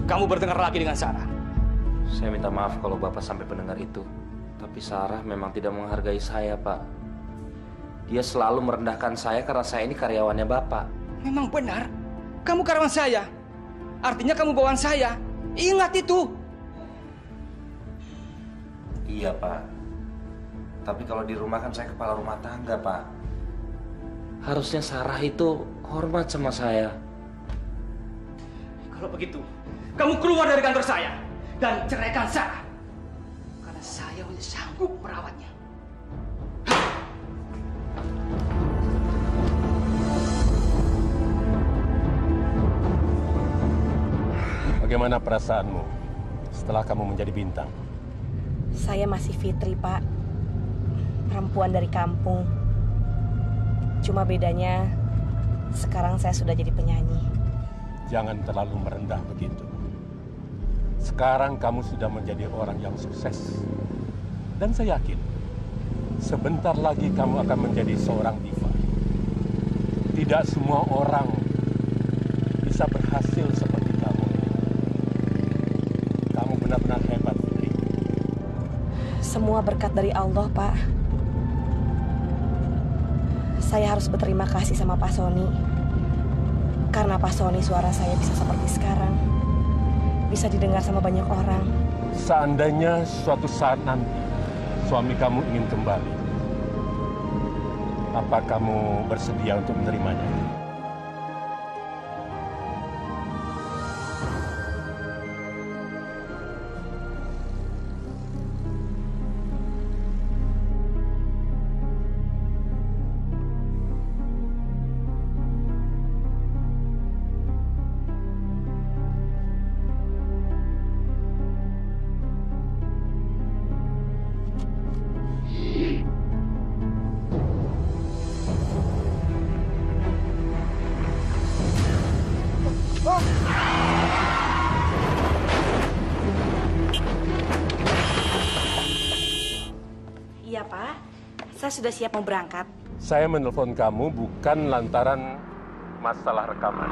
Kamu bertengkar lagi dengan Sarah. Saya minta maaf kalau Bapak sampai mendengar itu. Tapi Sarah memang tidak menghargai saya, Pak. Dia selalu merendahkan saya karena saya ini karyawannya Bapak. Memang benar. Kamu karyawan saya. Artinya kamu bawaan saya. Ingat itu. Iya, Pak. Tapi kalau di rumah kan saya kepala rumah tangga, Pak. Harusnya Sarah itu hormat sama saya. Kalau begitu, kamu keluar dari kantor saya dan ceraikan Sarah. Karena saya hanya sanggup merawatnya. Bagaimana perasaanmu setelah kamu menjadi bintang? Saya masih Fitri, Pak. Perempuan dari kampung. Cuma bedanya, sekarang saya sudah jadi penyanyi. Jangan terlalu merendah begitu. Sekarang kamu sudah menjadi orang yang sukses. Dan saya yakin, sebentar lagi kamu akan menjadi seorang diva. Tidak semua orang bisa berhasil seperti kamu. Kamu benar-benar hebat, Fitri. Semua berkat dari Allah, Pak. Saya harus berterima kasih sama Pak Sony. Karena Pak Sony suara saya bisa seperti sekarang. Bisa didengar sama banyak orang. Seandainya suatu saat nanti suami kamu ingin kembali, apa kamu bersedia untuk menerimanya? Iya, Pak. Saya sudah siap mau berangkat. Saya menelpon kamu bukan lantaran masalah rekaman.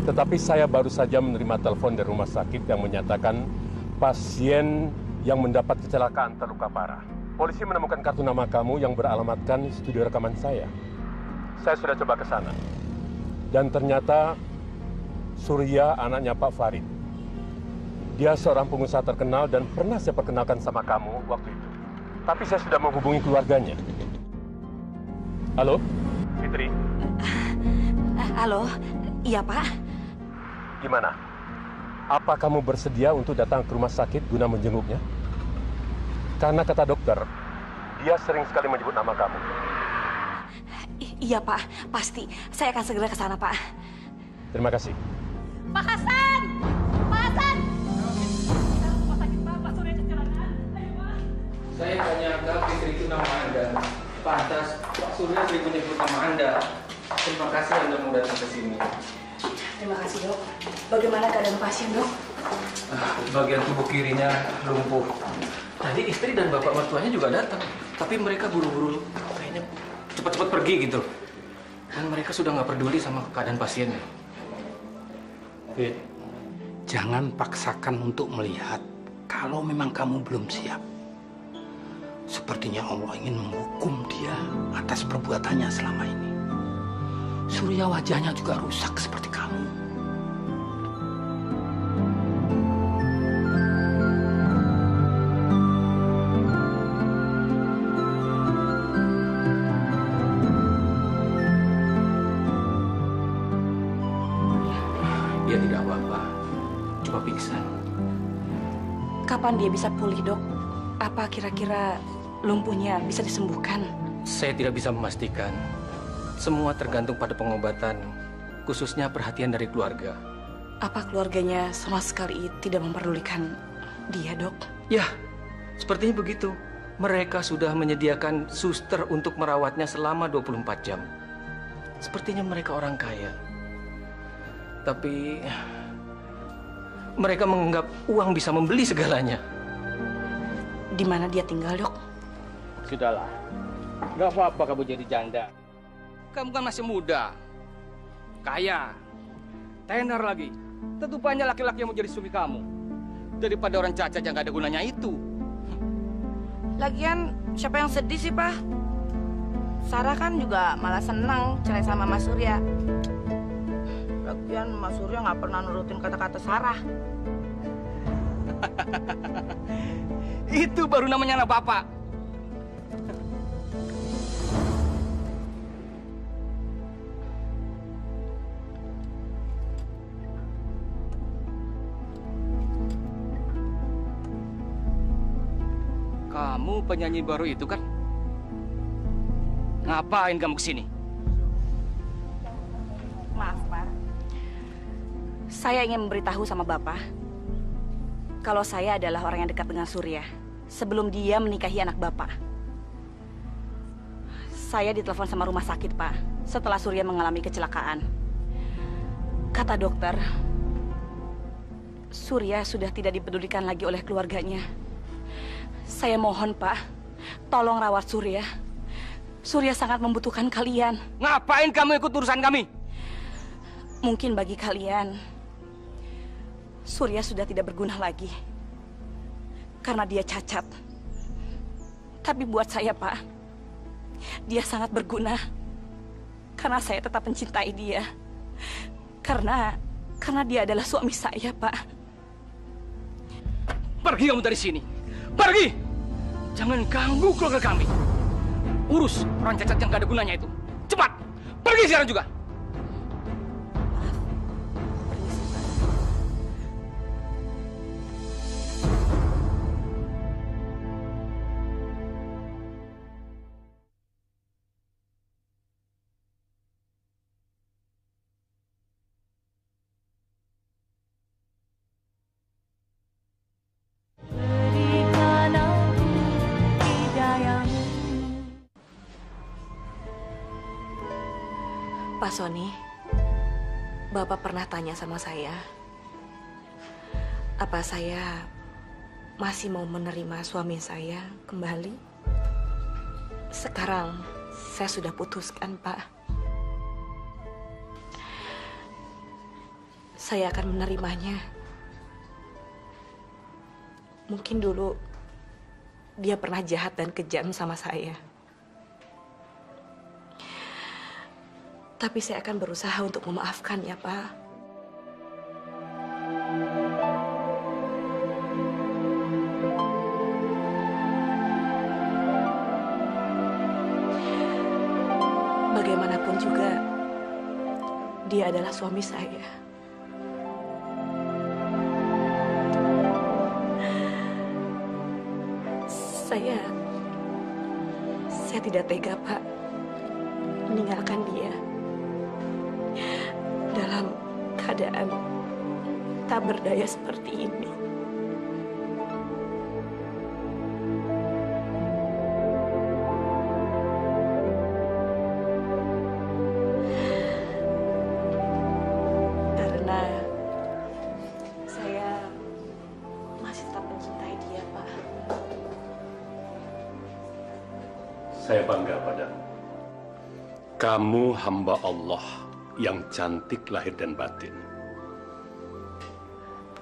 Tetapi saya baru saja menerima telepon dari rumah sakit yang menyatakan pasien yang mendapat kecelakaan terluka parah. Polisi menemukan kartu nama kamu yang beralamatkan studio rekaman saya. Saya sudah coba ke sana. Dan ternyata Surya anaknya Pak Farid. Dia seorang pengusaha terkenal dan pernah saya perkenalkan sama kamu waktu itu. Tapi saya sudah menghubungi keluarganya. Halo, Fitri? Halo, iya Pak. Gimana? Apa kamu bersedia untuk datang ke rumah sakit guna menjenguknya? Karena kata dokter, dia sering sekali menyebut nama kamu. Iya Pak, pasti. Saya akan segera ke sana Pak. Terima kasih. Pak Hasan! Pak Hasan! Rumah sakit Pak Surya kecelakaan. Ayo Pak. Saya nggak nyangka Fitri itu nama Anda. Pantas Pak Surya sering menyebut nama Anda. Terima kasih Anda mau datang ke sini. Terima kasih dok. Bagaimana keadaan pasien dok? Bagian tubuh kirinya lumpuh. Tadi istri dan bapak mertuanya juga datang. Tapi mereka buru-buru kayaknya cepat-cepat pergi gitu. Dan mereka sudah nggak peduli sama keadaan pasiennya. Fit, jangan paksakan untuk melihat kalau memang kamu belum siap. Sepertinya Allah ingin menghukum dia atas perbuatannya selama ini. Surya wajahnya juga rusak seperti kamu. Dia tidak apa-apa, cuma pingsan. Kapan dia bisa pulih dok? Apa kira-kira lumpuhnya bisa disembuhkan? Saya tidak bisa memastikan. Semua tergantung pada pengobatan, khususnya perhatian dari keluarga. Apa keluarganya sama sekali tidak memperdulikan dia dok? Ya, sepertinya begitu. Mereka sudah menyediakan suster untuk merawatnya selama 24 jam. Sepertinya mereka orang kaya. Tapi mereka menganggap uang bisa membeli segalanya. Di mana dia tinggal, dok? Sudahlah, nggak apa-apa kamu jadi janda. Kamu kan masih muda, kaya, tenar lagi. Tentu banyak laki-laki yang mau jadi suami kamu. Daripada orang cacat yang nggak ada gunanya itu. Lagian siapa yang sedih sih, Pak? Sarah kan juga malah senang cerai sama Mas Surya. Lagian Mas Surya nggak pernah nurutin kata-kata Sarah. Itu baru namanya anak bapak. Kamu penyanyi baru itu kan? Ngapain kamu kesini? Maaf, Pak. Saya ingin memberitahu sama Bapak kalau saya adalah orang yang dekat dengan Surya sebelum dia menikahi anak Bapak. Saya ditelepon sama rumah sakit, Pak, setelah Surya mengalami kecelakaan. Kata dokter, Surya sudah tidak dipedulikan lagi oleh keluarganya. Saya mohon, Pak, tolong rawat Surya. Surya sangat membutuhkan kalian. Ngapain kamu ikut urusan kami? Mungkin bagi kalian, Surya sudah tidak berguna lagi karena dia cacat. Tapi buat saya, Pak, dia sangat berguna karena saya tetap mencintai dia. Karena dia adalah suami saya, Pak. Pergi kamu dari sini. Pergi! Jangan ganggu keluarga kami. Urus orang cacat yang gak ada gunanya itu. Cepat! Pergi sekarang juga! Pak Sony, Bapak pernah tanya sama saya, apa saya masih mau menerima suami saya kembali? Sekarang saya sudah putuskan, Pak. Saya akan menerimanya. Mungkin dulu dia pernah jahat dan kejam sama saya. Tapi saya akan berusaha untuk memaafkan ya, Pak. Bagaimanapun juga, dia adalah suami saya. Saya tidak tega, Pak, meninggalkan dia dalam keadaan tak berdaya seperti ini. Karena saya masih tetap mencintai dia, Pak. Saya bangga padamu. Kamu hamba Allah yang cantik lahir dan batin.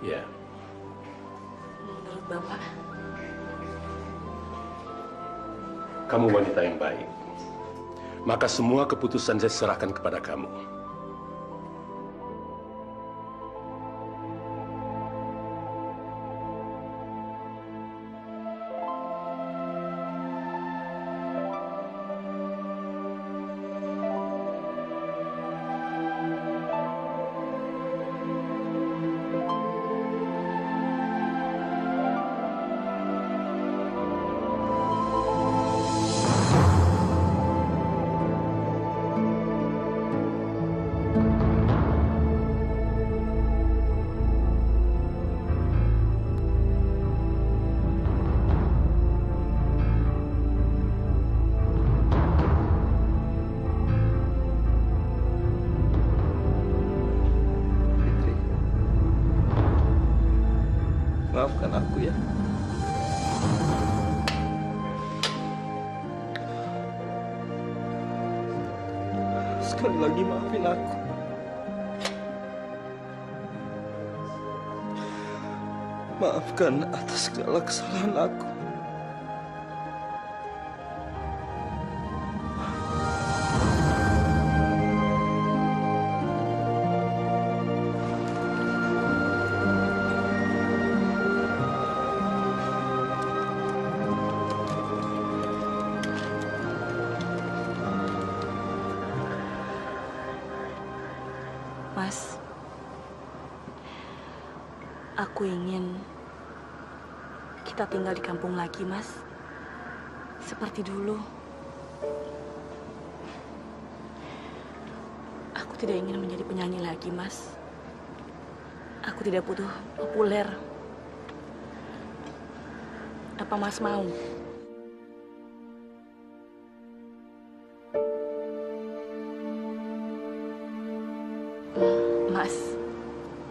Ya. Menurut Bapak, Kamu wanita yang baik. Maka semua keputusan saya serahkan kepada kamu. Maafkan aku ya. Sekali lagi maafin aku. Maafkan atas segala kesalahan aku. Mas, aku ingin kita tinggal di kampung lagi, Mas. Seperti dulu. Aku tidak ingin menjadi penyanyi lagi, Mas. Aku tidak butuh populer. Apa Mas mau? Mas,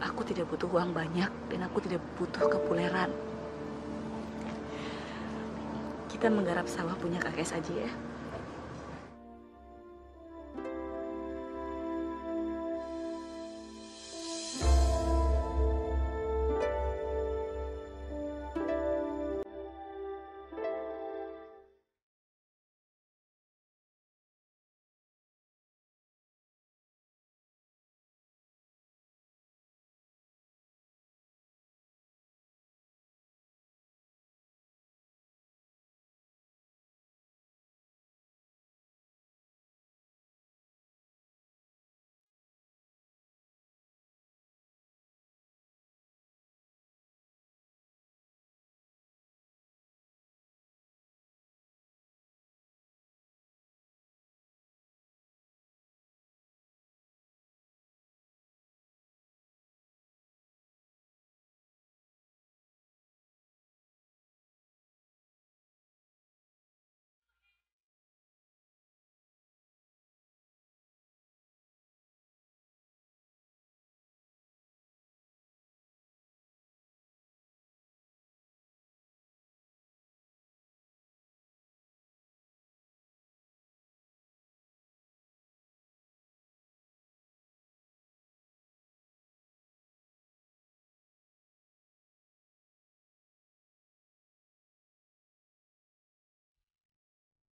aku tidak butuh uang banyak dan aku tidak butuh kepopuleran. Kita menggarap sawah punya kakek saja ya.